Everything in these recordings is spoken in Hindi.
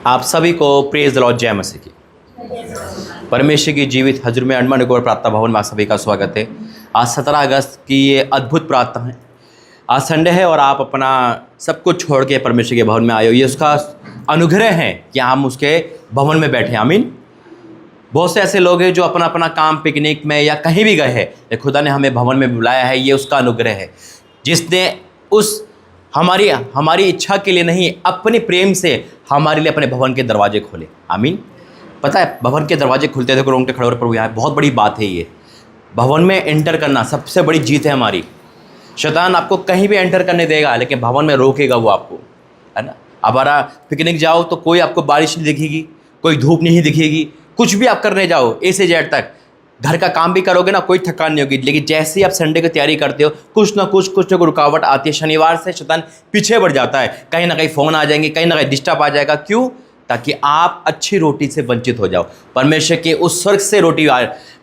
आप सभी को प्रेज द लॉर्ड जय मसीह की। परमेश्वर की जीवित हजूर में अनमन गौर प्रार्थना भवन में आप सभी का स्वागत है। आज 17 अगस्त की ये अद्भुत प्रार्थना है। आज संडे है और आप अपना सब कुछ छोड़ के परमेश्वर के भवन में आए हो। ये उसका अनुग्रह है कि हम उसके भवन में बैठे। आमीन। बहुत से ऐसे लोग हैं जो अपना अपना काम पिकनिक में या कहीं भी गए हैं, खुदा ने हमें भवन में बुलाया है। ये उसका अनुग्रह है जिसने उस हमारी इच्छा के लिए नहीं, अपने प्रेम से हमारे लिए अपने भवन के दरवाजे खोले। आमीन। पता है, भवन के दरवाजे खुलते थे, रोंगटे खड़े हो प्रभु यहाँ बहुत बड़ी बात है। ये भवन में एंटर करना सबसे बड़ी जीत है हमारी। शैतान आपको कहीं भी एंटर करने देगा, लेकिन भवन में रोकेगा वो आपको, है ना। हमारा पिकनिक जाओ तो कोई आपको बारिश नहीं दिखेगी, कोई धूप नहीं दिखेगी, कुछ भी आप करने जाओ ए से जेड तक, घर का काम भी करोगे ना, कोई थकान नहीं होगी। लेकिन जैसे ही आप संडे की तैयारी करते हो, कुछ ना कुछ रुकावट आती है। शनिवार से शैतान पीछे बढ़ जाता है, कहीं ना कहीं फ़ोन आ जाएंगे, कहीं ना कहीं डिस्टर्ब आ जाएगा। क्यों? ताकि आप अच्छी रोटी से वंचित हो जाओ, परमेश्वर के उस स्वर्ग से रोटी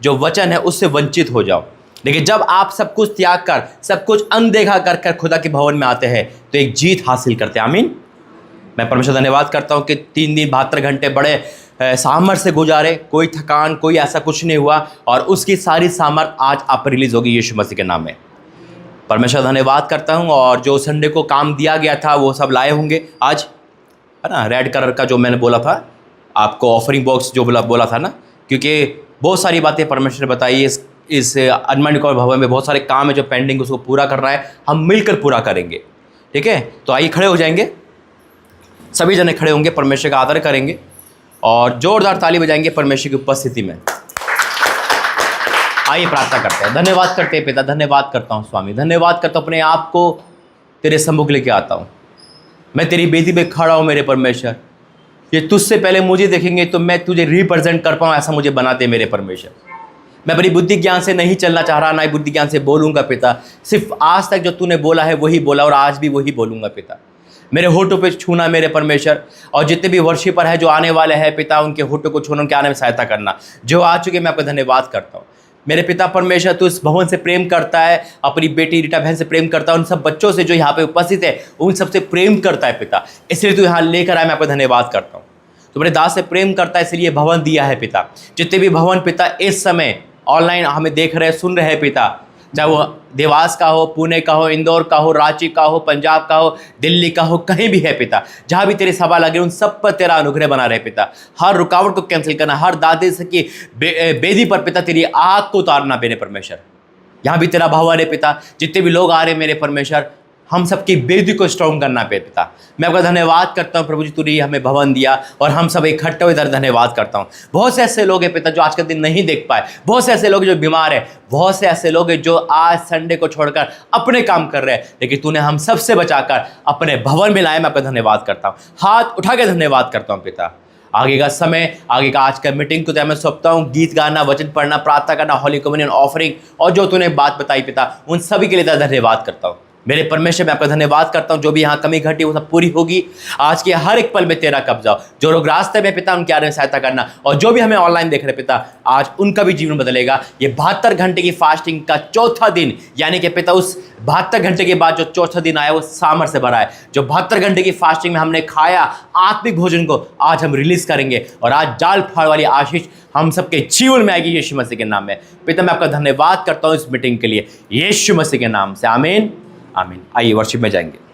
जो वचन है उससे वंचित हो जाओ। लेकिन जब आप सब कुछ त्याग कर, सब कुछ अनदेखा कर कर खुदा के भवन में आते हैं तो एक जीत हासिल करते हैं। आमीन। मैं परमेश्वर धन्यवाद करता हूँ कि 3 दिन 72 घंटे बड़े सामर्थ से गुजारे, कोई थकान, कोई ऐसा कुछ नहीं हुआ, और उसकी सारी सामर्थ आज आप पर रिलीज होगी यीशु मसीह के नाम में। परमेश्वर धन्यवाद करता हूँ। और जो संडे को काम दिया गया था वो सब लाए होंगे आज, है ना। रेड कलर का जो मैंने बोला था आपको, ऑफरिंग बॉक्स जो बोला था ना, क्योंकि बहुत सारी बातें परमेश्वर ने बताई। इस अनमन गौर भवन में बहुत सारे काम है जो पेंडिंग, उसको पूरा करना है। हम मिलकर पूरा करेंगे, ठीक है। तो आइए खड़े हो जाएंगे, सभी जने खड़े होंगे, परमेश्वर का आदर करेंगे और जोरदार ताली बजाएंगे परमेश्वर की उपस्थिति में। आइए प्रार्थना करते हैं। धन्यवाद करते हैं पिता, धन्यवाद करता हूँ स्वामी, धन्यवाद करता हूँ। अपने आप को तेरे सम्मुख लेके आता हूँ। मैं तेरी बेदी पे खड़ा हूँ मेरे परमेश्वर। ये तुझसे पहले मुझे देखेंगे तो मैं तुझे रिप्रेजेंट कर पाऊँ, ऐसा मुझे बनाते मेरे परमेश्वर। मैं अपनी बुद्धि ज्ञान से नहीं चलना चाह रहा, ना ही बुद्धि ज्ञान से बोलूँगा पिता। सिर्फ आज तक जो तूने बोला है वही बोला, और आज भी वही बोलूँगा पिता। मेरे होठों पे छूना मेरे परमेश्वर, और जितने भी वर्शिपर है जो आने वाले हैं पिता, उनके होठों को छूना, उनके आने में सहायता करना। जो आ चुके मैं आपका धन्यवाद करता हूँ मेरे पिता परमेश्वर। तू इस भवन से प्रेम करता है, अपनी बेटी रीटा बहन से प्रेम करता है, उन सब बच्चों से जो यहाँ पे उपस्थित है उन सबसे प्रेम करता है पिता। इसलिए तू यहाँ लेकर आए, मैं आपका धन्यवाद करता हूँ। तो मेरे दास से प्रेम करता है, इसलिए भवन दिया है पिता। जितने भी भवन पिता इस समय ऑनलाइन हमें देख रहे हैं, सुन रहे हैं पिता, चाहे वो देवास का हो, पुणे का हो, इंदौर का हो, रांची का हो, पंजाब का हो, दिल्ली का हो, कहीं भी है पिता, जहाँ भी तेरी सभा लगे उन सब पर तेरा अनुग्रह बना रहे पिता। हर रुकावट को कैंसिल करना, हर दादे से की बेदी पर पिता तेरी आग को उतारना मेरे परमेश्वर। यहाँ भी तेरा भवन है पिता। जितने भी लोग आ रहे मेरे परमेश्वर, हम सबकी बेदी को स्ट्रॉन्ग करना पे पिता। मैं आपका धन्यवाद करता हूँ प्रभु जी, तूने हमें भवन दिया और हम सब इकट्ठे हुए इधर धन्यवाद करता हूँ। बहुत से ऐसे लोग हैं पिता जो आज के दिन नहीं देख पाए, बहुत से ऐसे लोग जो बीमार है, बहुत से ऐसे लोग हैं जो आज संडे को छोड़कर अपने काम कर रहे हैं, लेकिन तूने हम सबसे बचाकर अपने भवन में लाया। मैं आपका धन्यवाद करता हूँ, हाथ उठा के धन्यवाद करता हूँ पिता। आगे का समय, आगे का आज का मीटिंग को मैं सौंपता हूँ। गीत गाना, वचन पढ़ना, प्रार्थना करना, हॉली कम्युनियन ऑफरिंग, और जो तूने बात बताई पिता, उन सभी के लिए धन्यवाद करता हूँ मेरे परमेश्वर। मैं आपका धन्यवाद करता हूँ। जो भी यहाँ कमी घटी वो सब पूरी होगी। आज के हर एक पल में तेरा कब्जा हो। जो लोग रास्ते में पिता, उनके आने में सहायता करना, और जो भी हमें ऑनलाइन देख रहे पिता, आज उनका भी जीवन बदलेगा। ये 72 घंटे की फास्टिंग का चौथा दिन, यानी कि पिता उस 72 घंटे के बाद जो चौथा दिन आया वो सामर्थ से भरा है। जो 72 घंटे की फास्टिंग में हमने खाया आत्मिक भोजन को आज हम रिलीज करेंगे, और आज जाल फाड़ वाली आशीष हम सबके जीवन में आएगी यीशु मसीह के नाम में। पिता मैं आपका धन्यवाद करता हूँ इस मीटिंग के लिए, यीशु मसीह के नाम से, आमीन आमीन। आइए वर्शिप में जाएंगे।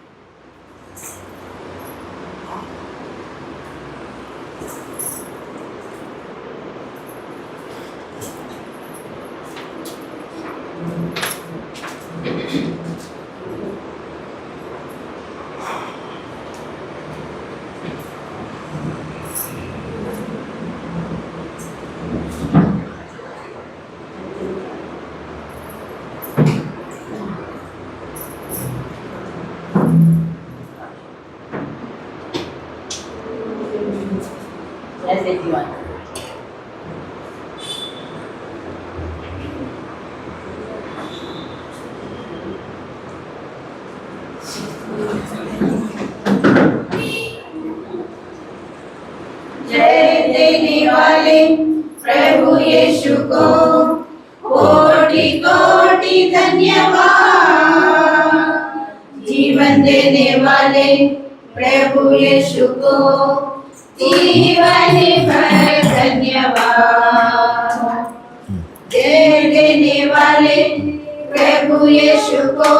जय देने वाले प्रभु यीशु को कोटि कोटि धन्यवाद। जीवन देने वाले प्रभु यीशु को जीवन भर धन्यवाद। जय देने वाले प्रभु यीशु को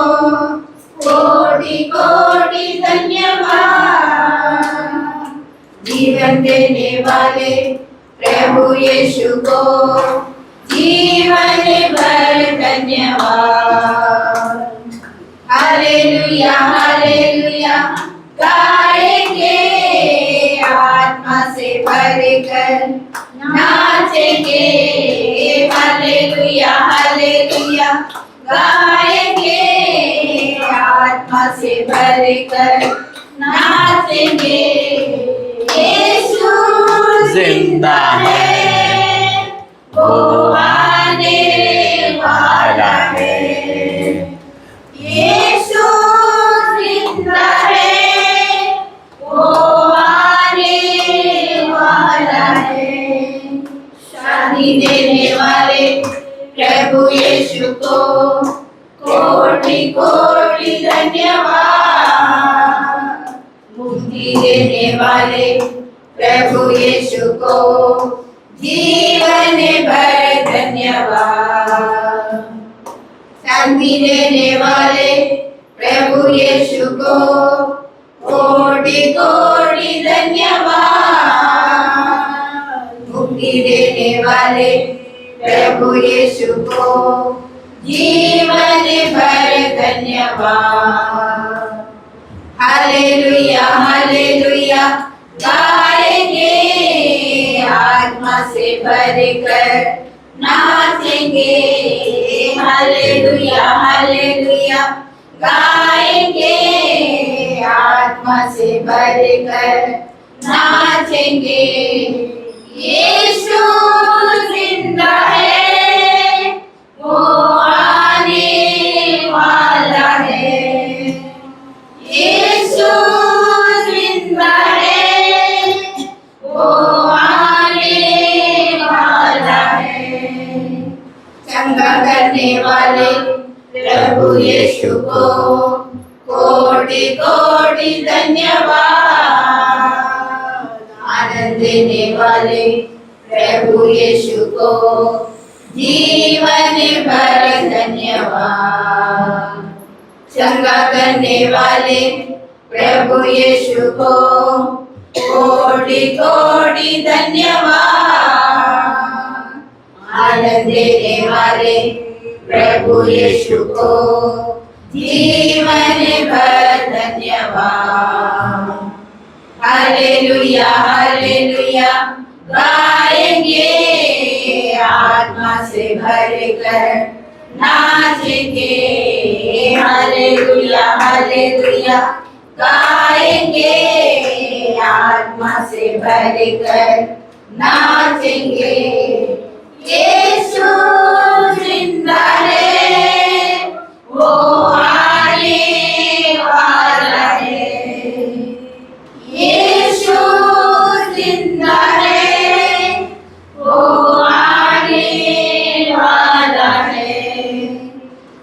कोटि कोटि धन्यवाद। जीवन देने वाले प्रभु यीशु को जीवन भर धन्यवाद। हालेलुया हालेलुया गाएंगे आत्मा से भरकर नाचेंगे। हालेलुया हालेलुया गाएंगे आत्मा से भरकर नाचेंगे। यीशु जिंदा है, वो आने वाला है। यीशु जिंदा है, वो आने वाला है। शांति देने वाले प्रभु यीशु को कोटि कोटि धन्यवाद। मुक्ति देने वाले प्रभु यीशु को जीवन भर धन्यवाद। शांति देने वाले प्रभु यीशु को कोटि कोटि धन्यवाद। मुक्ति देने वाले प्रभु यीशु को जीवन भर धन्यवाद। हालेलुया हालेलुया गाएंगे आत्मा से भरकर नाचेंगे। हालेलुया हालेलुया गाएंगे आत्मा से भरकर नाचेंगे। यीशु जिंदा है, वो आने वाला है। यीशु जिंदा है, वो आने वाला है। चंगा करने वाले प्रभु यीशु को कोटि कोटि धन्यवाद। आनंद देने वाले प्रभु यीशु को जीवन भर धन्यवाद। चंगा करने वाले प्रभु यीशु को कोटि कोटि धन्यवाद। आनंद देने वाले प्रभु यीशु को जीवन भर धन्यवाद। हालेलुया हालेलुया गाएंगे आत्मा से भरकर नाचेंगे। हालेलुया हालेलुया गाएंगे आत्मा से भरकर नाचेंगे। यीशु जिंदा है, वो आने वाला है। यीशु जिंदा है, वो आने वाला है।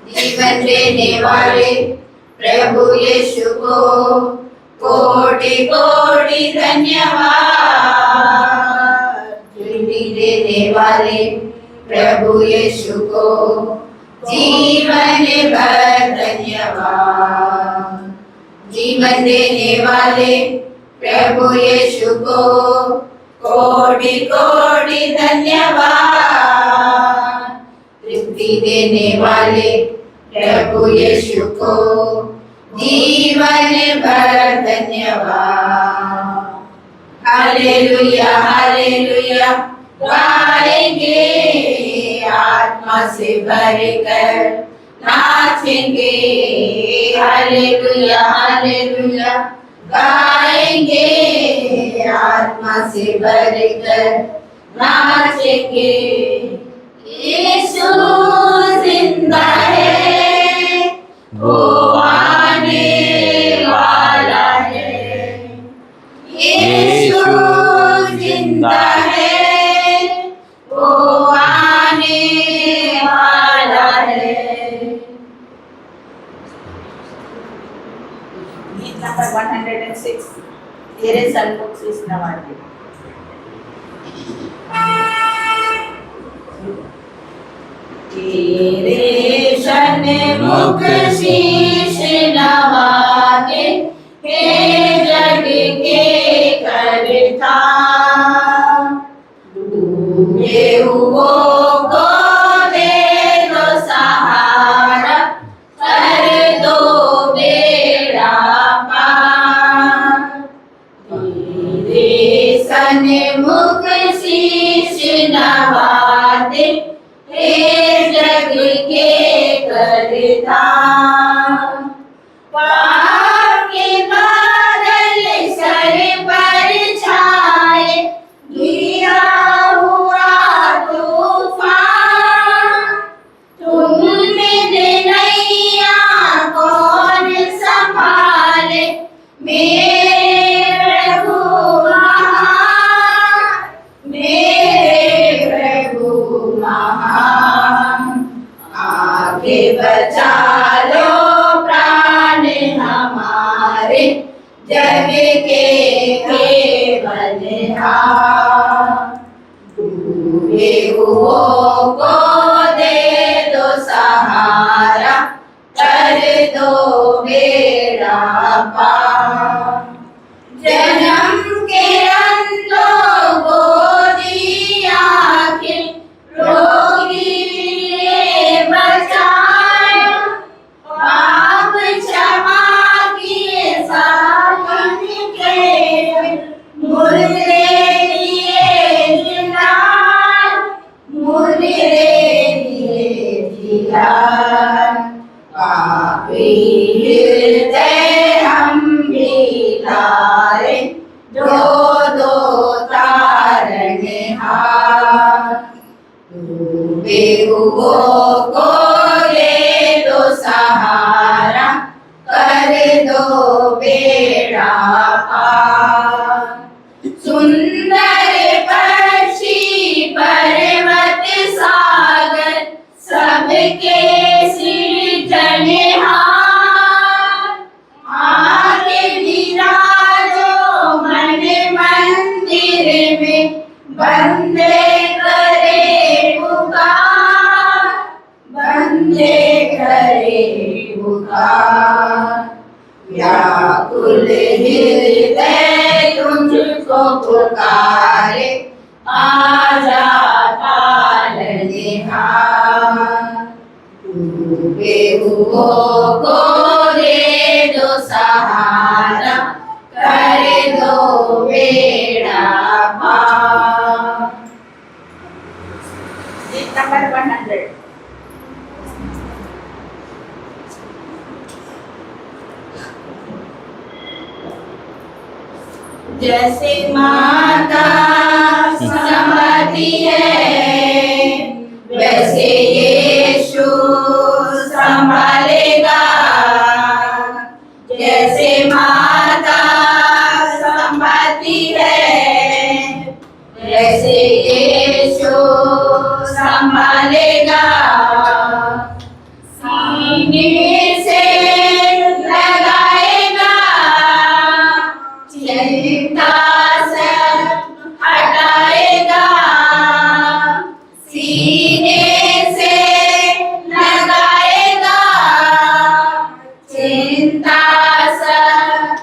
जीवन देने वाले प्रभु यीशु को कोटि कोटि धन्यवाद। जिंदगी देने वाले प्रभु यीशु को जीवन भर धन्यवाद। जीवन देने वाले प्रभु यीशु को कोटि कोटि धन्यवाद। तृप्ति देने वाले प्रभु यीशु को जीवन भर धन्यवाद। हालेलुया हालेलुया गाएंगे आत्मा से भरकर नाचेंगे। हालेलुया हालेलुया गाएंगे आत्मा से भरकर नाचेंगे। यीशु जिंदा है, वो आने वाला है। यीशु जिंदा है, वो आने वाला है। Git number 106. तेरे सन्मुख शीश नवाते। तेरे सन्मुख शीश नवाते, हे जग के करता, डूबे हुओं को दे दो सहारा, कर दो बेड़ा पार। तेरे सन्मुख शीश नवाते, हे जग के करता, पाप के बादल सर पर छाए, गिरा हुआ तूफान, तुमने नैया कौन संभाले, मेरे प्रभु महान, मेरे प्रभु महान। आगे बचा लो प्राण हमारे, जग के बलिहार। डूबे हुओं को दे दो सहारा, कर दो बेड़ा पार। जन्म के अंधों को दिया के रोगी ने बचाया, पाप क्षमा किए सावन के, मुर्दे दिए जिला, मुर्दे दिए जिला। पापी हृदय हम भी लाए, दो दो तारनहार। डूबे हुओं को दे दो सहारा, कर दो बेड़ा पार। सुंदर पक्षी पर्वत सागर, सबके सृजनहार। आके विराजो मन मंदिर में, बंदे करे पुकार, बंदे करे पुकार। व्याकुल हृदय तुझको पुकारे, आजा पालनहार। डूबे हुओं को दे दो सहारा, कर दो बेड़ा पार। गीत नंबर 100। जैसे माता संभालती है, वैसे यीशु संभालेगा। जैसे माता संभालती है, वैसे यीशु संभालेगा। सीने से लगाएगा, चिंता सब हटाएगा। सीने से लगाएगा, चिंता सब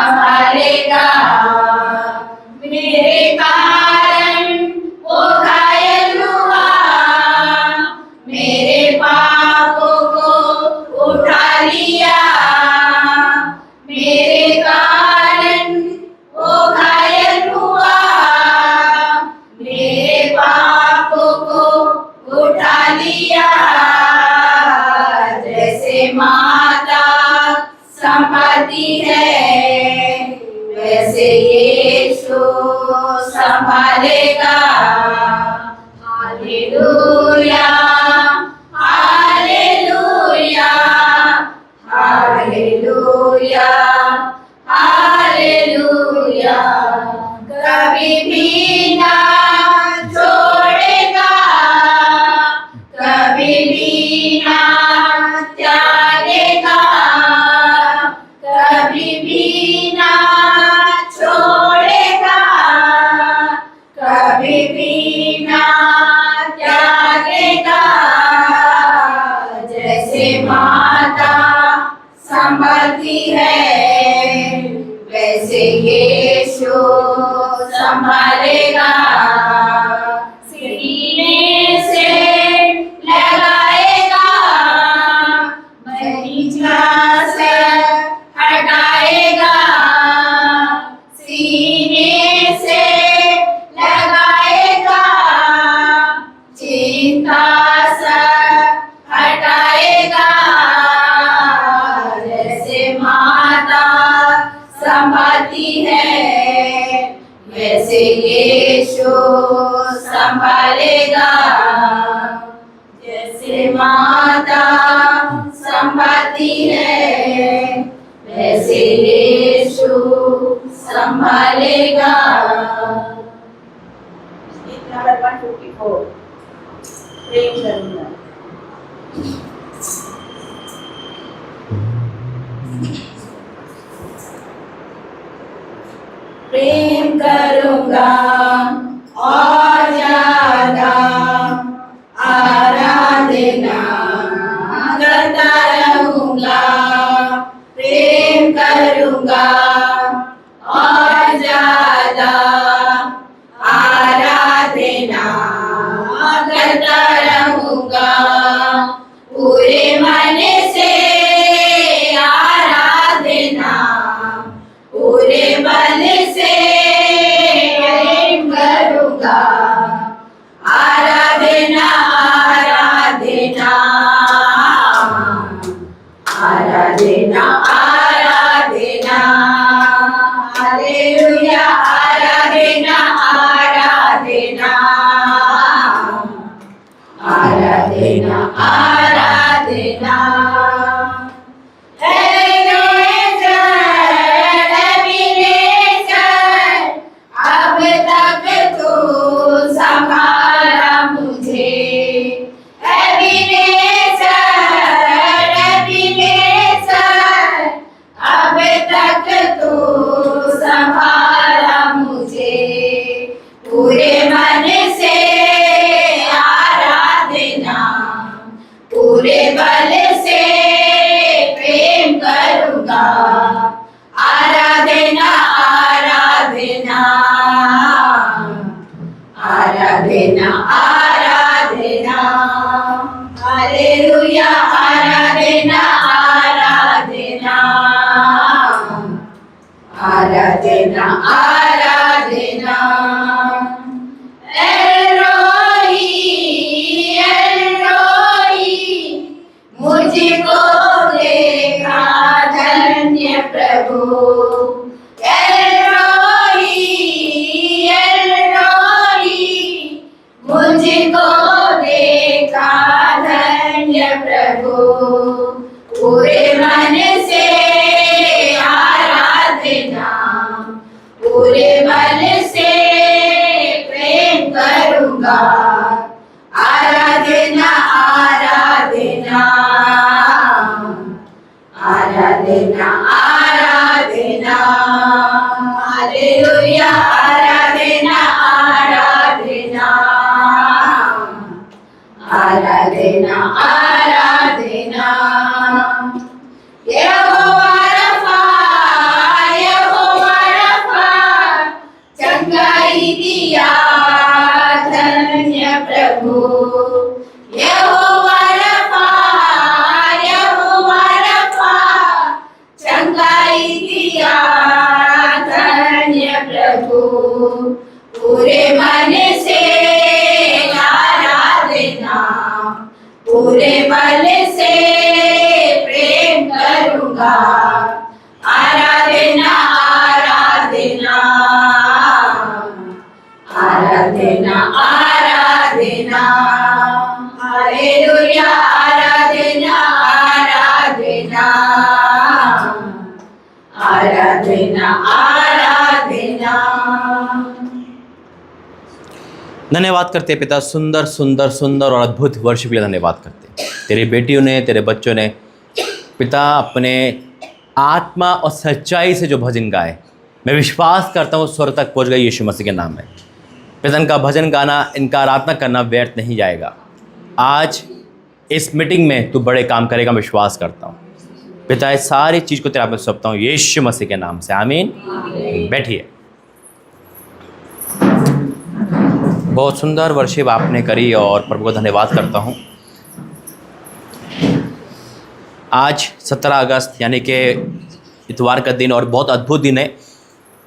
संभालेगा। मेरे कारण वो घायल हुआ, मेरे पापों को उठा लिया। मेरे कारण वो घायल हुआ, मेरे पापों को उठा लिया। जैसे माता संभालती है, वैसे यीशु संभालेगा। Hallelujah, hallelujah, hallelujah, hallelujah. कभी भी ना छोड़ेगा, कभी भी ना त्यागेगा, कभी भी ना छोड़ेगा, कभी भी ना त्यागेगा। जैसे माता संभालती है, वैसे यीशु संभालेगा। सीने से लगाएगा, मरीजा से हटाएगा। सीने से लगाएगा, चिंता से हटाएगा। जैसे माता संभालती है, वैसे यीशु संभालेगा। जैसे माता संभालती है, वैसे यीशु संभालेगा। नंबर 154 प्रेम करूंगा। प्रेम करूंगा और ज्यादा आराधना करता रहूंगा। प्रेम करूंगा और ज्यादा आराधना करता रहूंगा। पूरे मन से आराधना, पूरे बल से प्रेम करूंगा। आराधना, आराधना, आराधना, आराधना। हालेलुया, आराधना, आराधना, आराधना, आराधना। अब तक तू संभाला मुझे। अब तक तू संभाला मुझे। पूरे मन से आराधना, पूरे बल से प्रेम करूंगा। आराधना, आराधना, आराधना, आराधना। हालेलुया, आराधना, आराधना, आराधना, आराधना। एलोही, एलोही, मुझको देखा धन्य प्रभु। एलोही, एलोही, मुझको देखा धन्य प्रभु। पूरे मन से आराधना, पूरे बल से प्रेम करूंगा। आराधना, आराधना, आराधना, आराधना। हालेलुया, आराधना, आराधना, आराधना, आराधना। यहोवा रफा, यहोवा आराधना आराधना। धन्यवाद करते हैं पिता, सुंदर सुंदर सुंदर और अद्भुत वर्ष के लिए धन्यवाद करते हैं। तेरी बेटियों ने, तेरे बच्चों ने पिता अपने आत्मा और सच्चाई से जो भजन गाए, मैं विश्वास करता हूँ स्वर्ग तक पहुँच गई यीशु मसीह के नाम में। पिता इनका भजन गाना, इनका आराधना करना व्यर्थ नहीं जाएगा। आज इस मीटिंग में तू बड़े काम करेगा, मैं विश्वास करता हूँ पिता। इस सारी चीज़ को तेरे हाथ में सौंपता हूँ यीशु मसीह के नाम से, आमीन। बैठिए। बहुत सुंदर वर्शिप आपने करी और प्रभु को धन्यवाद करता हूँ। आज 17 अगस्त यानी कि इतवार का दिन और बहुत अद्भुत दिन है।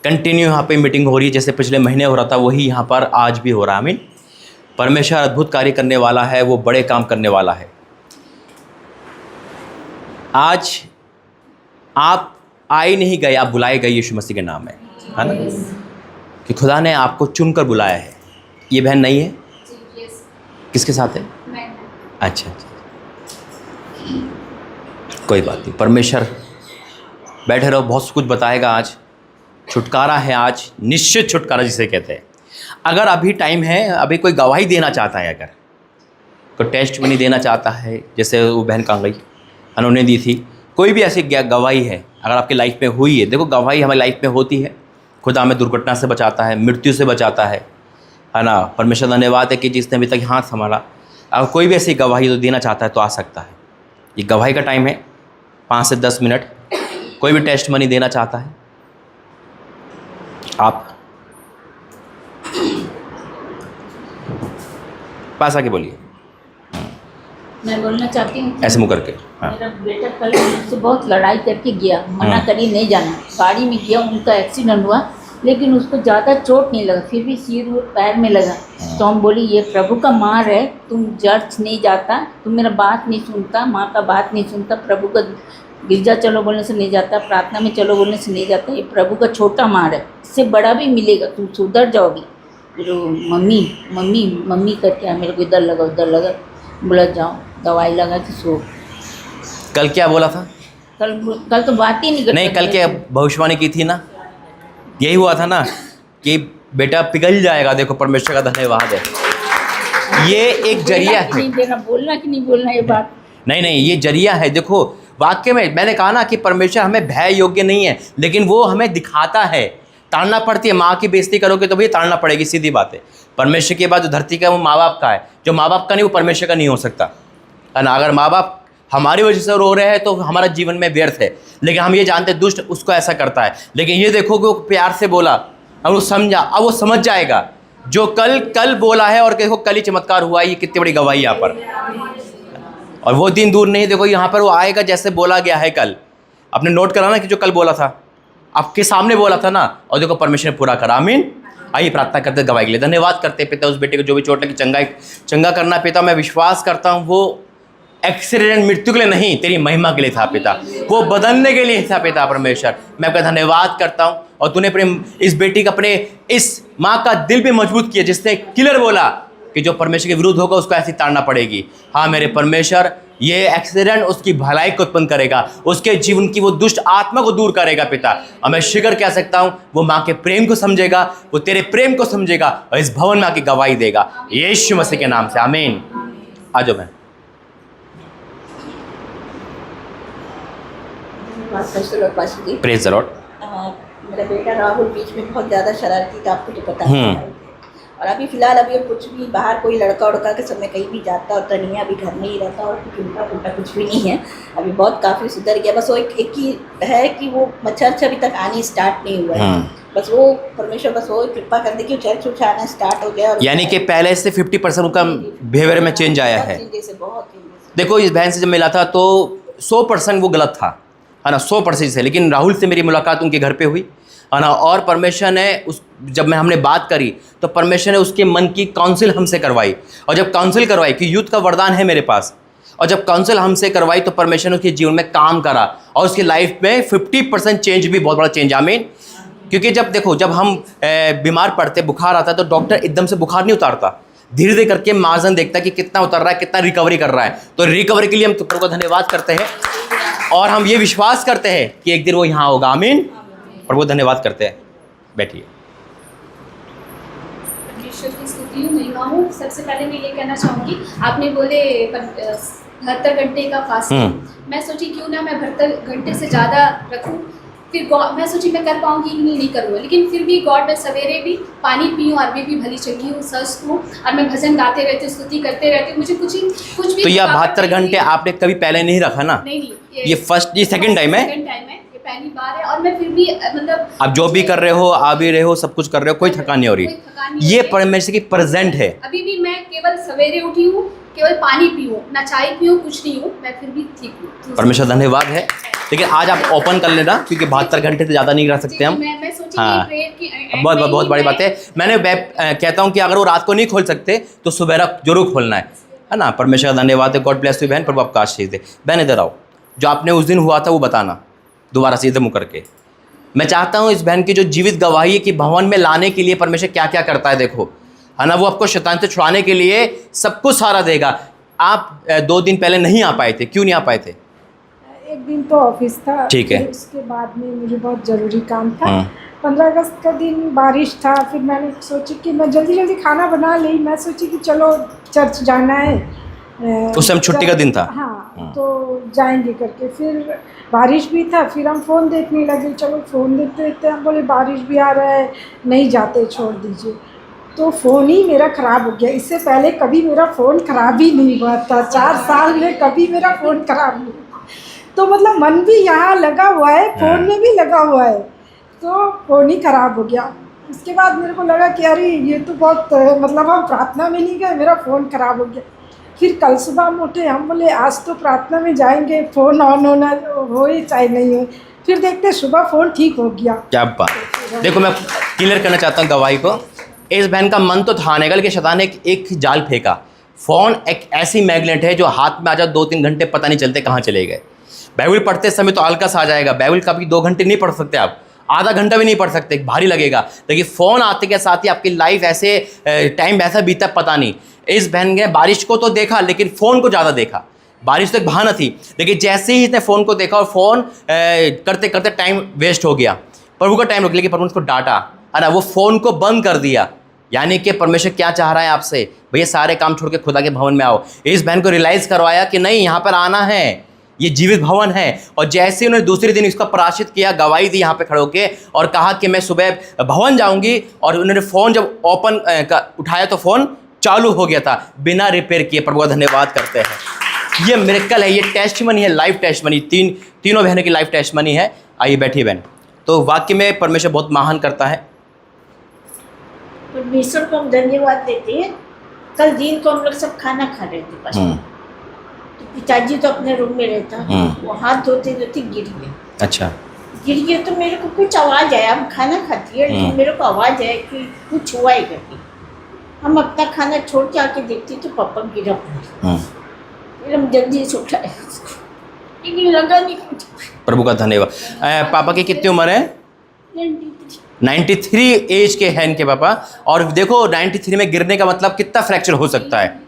कंटिन्यू यहाँ पे मीटिंग हो रही है, जैसे पिछले महीने हो रहा था वही यहाँ पर आज भी हो रहा है। आमीन। परमेश्वर अद्भुत कार्य करने वाला है, वो बड़े काम करने वाला है। आज आप आए नहीं गए, आप बुलाए गए यीशु मसीह के नाम में, है ना, कि खुदा ने आपको चुनकर बुलाया है। ये बहन नहीं है, किसके साथ है? अच्छा अच्छा, कोई बात नहीं। परमेश्वर बैठे रहो, बहुत कुछ बताएगा आज। छुटकारा है आज, निश्चित छुटकारा जिसे कहते हैं। अगर अभी टाइम है, अभी कोई गवाही देना चाहता है, अगर कोई टेस्ट मनी देना चाहता है, जैसे वो बहन कहाँ गई, उन्होंने दी थी, कोई भी ऐसी गवाही है अगर आपकी लाइफ में हुई है। देखो गवाही हमारी लाइफ में होती है, खुदा हमें दुर्घटना से बचाता है, मृत्यु से बचाता है ना। परमेश्वर धन्यवाद है कि जिसने अभी तक हाथ संभाला। अगर कोई भी ऐसी गवाही तो देना चाहता है तो आ सकता है। ये गवाही का टाइम है, 5 से 10 मिनट। कोई भी टेस्ट मनी देना चाहता है, आप पास आके बोलिए। मैं बोलना चाहती हूँ, ऐसे मुँह करके। हाँ। मेरा बेटा कल मुझसे बहुत लड़ाई करके गया, मना करी नहीं जाना, गाड़ी में गया, उनका एक्सीडेंट हुआ, लेकिन उसको ज़्यादा चोट नहीं लगा, फिर भी सिर और पैर में लगा। तो हम बोली ये प्रभु का मार है, तुम चर्च नहीं जाता, तुम मेरा बात नहीं सुनता, माँ का बात नहीं सुनता, प्रभु का गिरजा चलो बोलने से नहीं जाता, प्रार्थना में चलो बोलने से नहीं जाता, ये प्रभु का छोटा मार है, इससे बड़ा भी मिलेगा, तुम सुधर जाओगी। फिर मम्मी मम्मी मम्मी करके मेरे को इधर लगा उधर लगा, बोला जाओ दवाई लगा के सो। कल क्या बोला था? कल तो बात ही नहीं करता। नहीं, कल क्या भविष्यवाणी की थी ना, यही हुआ था ना कि बेटा पिघल जाएगा। देखो परमेश्वर का धन्यवाद है। ये एक जरिया है, नहीं देना, बोलना कि नहीं बोलना ये बात नहीं, ये जरिया है। देखो वाक्य में मैंने कहा ना कि परमेश्वर हमें भय योग्य नहीं है, लेकिन वो हमें दिखाता है। ताड़ना पड़ती है, माँ की बेइज्जती करोगे तो भी ताड़ना पड़ेगी, सीधी बात है। परमेश्वर के बाद जो धरती का वो माँ बाप का है, जो माँ बाप का नहीं वो परमेश्वर का नहीं हो सकता, है ना। अगर माँ बाप हमारी वजह से रो रहे हैं तो हमारा जीवन में व्यर्थ है, लेकिन हम ये जानते हैं दुष्ट उसको ऐसा करता है। लेकिन ये देखो कि वो प्यार से बोला और वो समझा, अब वो समझ जाएगा जो कल बोला है। और देखो कल ही चमत्कार हुआ, ये कितनी बड़ी गवाही यहाँ पर। और वो दिन दूर नहीं, देखो यहाँ पर वो आएगा जैसे बोला गया है कल। आपने नोट करा ना कि जो कल बोला था, आपके सामने बोला था ना, और देखो परमेश्वर ने पूरा करा। आमीन। आइए प्रार्थना करते गवाही के लिए। धन्यवाद करते पिता उस बेटे को जो भी चोट लगी, चंगा करना पिता। मैं विश्वास करता हूँ वो एक्सीडेंट मृत्यु के लिए नहीं, तेरी महिमा के लिए था पिता, वो बदलने के लिए था पिता। परमेश्वर मैं आपका धन्यवाद करता हूँ। और तूने अपने इस बेटी का, अपने इस माँ का दिल भी मजबूत किया, जिसने क्लियर बोला कि जो परमेश्वर के विरुद्ध होगा उसको ऐसी ताड़ना पड़ेगी। हाँ मेरे परमेश्वर, ये एक्सीडेंट उसकी भलाई को उत्पन्न करेगा, उसके जीवन की वो दुष्ट आत्मा को दूर करेगा पिता। और मैं शीघ्र कह सकता हूँ वो माँ के प्रेम को समझेगा, वो तेरे प्रेम को समझेगा और इस भवन में आके गवाही देगा यीशु मसीह के नाम से। आमीन। आ जाओ मैं प्रेज द लॉर्ड। मेरा बेटा राहुल बीच में बहुत ज़्यादा शरारती था, आपको तो पता है। और अभी फिलहाल अभी कुछ भी बाहर कोई लड़का उड़का के समय कहीं भी जाता होता नहीं है, अभी घर में ही रहता और उल्टा पुल्टा कुछ भी नहीं है। अभी बहुत काफ़ी सुधर गया। बस वो एक ही है कि वो मच्छर अभी तक आनी स्टार्ट नहीं हुआ है। बस वो परमेश्वर बस वो कृपा कर दे कि चर्च उठ आना स्टार्ट हो गया। और यानी कि पहले से 50% उनका बिहेवियर में चेंज आया है। बहुत देखो इस बहन से जब मिला था तो 100% वो गलत था, है ना, 100% से। लेकिन राहुल से मेरी मुलाकात उनके घर पे हुई, है ना, और परमेश्वर ने जब हमने बात करी तो परमेश्वर ने उसके मन की काउंसिल हमसे करवाई। और जब काउंसिल करवाई कि यूथ का वरदान है मेरे पास, और जब काउंसिल हमसे करवाई तो परमेश्वर ने उसके जीवन में काम करा और उसकी लाइफ में 50% चेंज भी, बहुत बड़ा चेंज। आमीन। क्योंकि जब देखो जब हम बीमार पड़ते, बुखार आता है तो डॉक्टर एकदम से बुखार नहीं उतारता, धीरे धीरे करके मार्जन देखता है कि कितना उतर रहा है, कितना रिकवरी कर रहा है। तो रिकवरी के लिए हम तुमको धन्यवाद करते हैं। और हम ये विश्वास करते हैं कि एक दिन वो यहाँ होगा। आमीन। प्रभु धन्यवाद करते हैं। बैठिए। परमेश्वर की स्तुति हो, महिमा हो। सबसे पहले मैं ये कहना चाहूँगी, आपने बोले 72 घंटे का फास्टिंग, मैं सोची क्यों ना मैं 72 घंटे से ज़्यादा रखूँ। फिर मैं सोची मैं कर पाऊँगी कि नहीं करूँगा, लेकिन फिर भी गॉड, मैं सवेरे भी पानी पीऊँ और भी भली चंगी हूँ, स्वस्थ हूँ, और मैं भजन गाते रहती हूँ, स्तुति करते रहती हूँ, मुझे कुछ भी। तो यह 72 घंटे आपने कभी पहले नहीं रखा ना? नहीं, ये सेकंड टाइम है। सेकंड टाइम है, ये पहली बार है। और मैं फिर भी मतलब आप जो भी कर रहे हो, आ भी रहे हो, सब कुछ कर रहे हो, कोई थकान नहीं हो रही। ये परमेश्वर की प्रेजेंट है। अभी भी मैं केवल सवेरे उठी हूँ, केवल पानी पीऊँ, ना चाय पीऊँ, कुछ नहीं हूँ, मैं फिर भी ठीक हूँ। परमेश्वर धन्यवाद है। लेकिन आज आप ओपन कर लेना, क्योंकि 72 घंटे से ज़्यादा नहीं रह सकते हम। मैं सोची हाँ, कि बहुत बड़ी बात है। मैंने कहता हूँ कि अगर वो रात को नहीं खोल सकते तो सुबह जरूर खोलना है ना। परमेश्वर का धन्यवाद है। गॉड ब्लेस यू बहन, प्रभु आपका आशीष दे। बहन इधर आओ, जो आपने उस दिन हुआ था वो बताना दोबारा सीधे मुँह करके। मैं चाहता हूँ इस बहन की जो जीवित गवाही है कि भवन में लाने के लिए परमेश्वर क्या क्या करता है, देखो है ना। वो आपको शैतान से छुड़ाने के लिए सब कुछ सहारा देगा। आप 2 दिन पहले नहीं आ पाए थे, क्यों नहीं आ पाए थे? एक दिन तो ऑफिस था, ठीक है। फिर उसके बाद में मुझे बहुत ज़रूरी काम था। 15 अगस्त का दिन बारिश था, फिर मैंने सोची कि मैं जल्दी खाना बना ली। मैं सोची कि चलो चर्च जाना है, उस समय छुट्टी का दिन था। हाँ, तो जाएंगे करके। फिर बारिश भी था, फिर हम फ़ोन देखने लगे। चलो फ़ोन देखते देखते हम बोले बारिश भी आ रहा है, नहीं जाते, छोड़ दीजिए। तो फ़ोन ही मेरा ख़राब हो गया। इससे पहले कभी मेरा फ़ोन ख़राब ही नहीं हुआ था। 4 साल में कभी मेरा फ़ोन ख़राब नहीं। तो मतलब मन भी यहाँ लगा हुआ है, फ़ोन में भी लगा हुआ है, तो फ़ोन ही ख़राब हो गया। उसके बाद मेरे को लगा कि अरे ये तो बहुत मतलब हम प्रार्थना में नहीं गए, मेरा फ़ोन ख़राब हो गया। फिर कल सुबह हम उठे, हम बोले आज तो प्रार्थना में जाएंगे, फ़ोन ऑन होना हो ही चाहे नहीं हो। फिर देखते सुबह फ़ोन ठीक हो गया। क्या बात। देखो मैं क्लियर करना चाहता हूँ गवाही को। इस बहन का मन तो था नहीं, लेकिन शैतान ने एक जाल फेंका। फ़ोन एक ऐसी मैग्नेट है जो हाथ में आ जाए 2-3 घंटे पता नहीं चलते कहाँ चले गए। बाइबल पढ़ते समय तो आलकस आ जाएगा। बाइबल कभी 2 घंटे नहीं पढ़ सकते आप, आधा घंटा भी नहीं पढ़ सकते, भारी लगेगा। लेकिन फ़ोन आते के साथ ही आपकी लाइफ ऐसे टाइम ऐसा बीता पता नहीं। इस बहन ने बारिश को तो देखा, लेकिन फ़ोन को ज़्यादा देखा। बारिश तो एक बहाना थी, लेकिन जैसे ही इसने फ़ोन को देखा और फ़ोन करते करते टाइम वेस्ट हो गया। प्रभु का टाइम रुक, लेकिन प्रभु उसको डांटा, अरे वो फ़ोन को बंद कर दिया। यानी कि परमेश्वर क्या चाह रहा है आपसे, भैया सारे काम छोड़ के खुदा के भवन में आओ। इस बहन को रियलाइज़ करवाया कि नहीं, यहाँ पर आना है, ये जीवित भवन है। और जैसे उन्होंने दूसरे दिन इसका प्रायश्चित किया, गवाही दी यहाँ पे खड़े होके, और कहा कि मैं सुबह भवन जाऊँगी, और उन्होंने फ़ोन जब ओपन उठाया तो फ़ोन चालू हो गया था बिना रिपेयर किए। प्रभु का धन्यवाद करते हैं। ये मिरेकल है, ये टेस्टमनी है, लाइव टेस्टमनी। तीनों बहनों की लाइव टेस्टमनी है। आइए बैठिए बहन। तो वाक्य में परमेश्वर बहुत महान करता है। परमेश्वर को हम धन्यवाद देते हैं। कल दिन को हम लोग सब खाना खा रहे थे बस, तो पिताजी तो अपने रूम में रहता, वो हाथ धोते धोते गिर गए। अच्छा। गिर गए तो मेरे को कुछ आवाज़ आया, हम खाना खाती है, लेकिन मेरे को आवाज़ आया कि कुछ हुआ है करके। हम अपना खाना छोड़ के आके देखती तो पापा गिरा पड़ा। फिर हम जल्दी से उठाए उसको, लेकिन लगा नहीं कुछ। प्रभु का धन्यवाद। पापा की कितनी उम्र है? 93 एज के हैं इनके पापा। और देखो 93 में गिरने का मतलब कितना फ्रैक्चर हो सकता है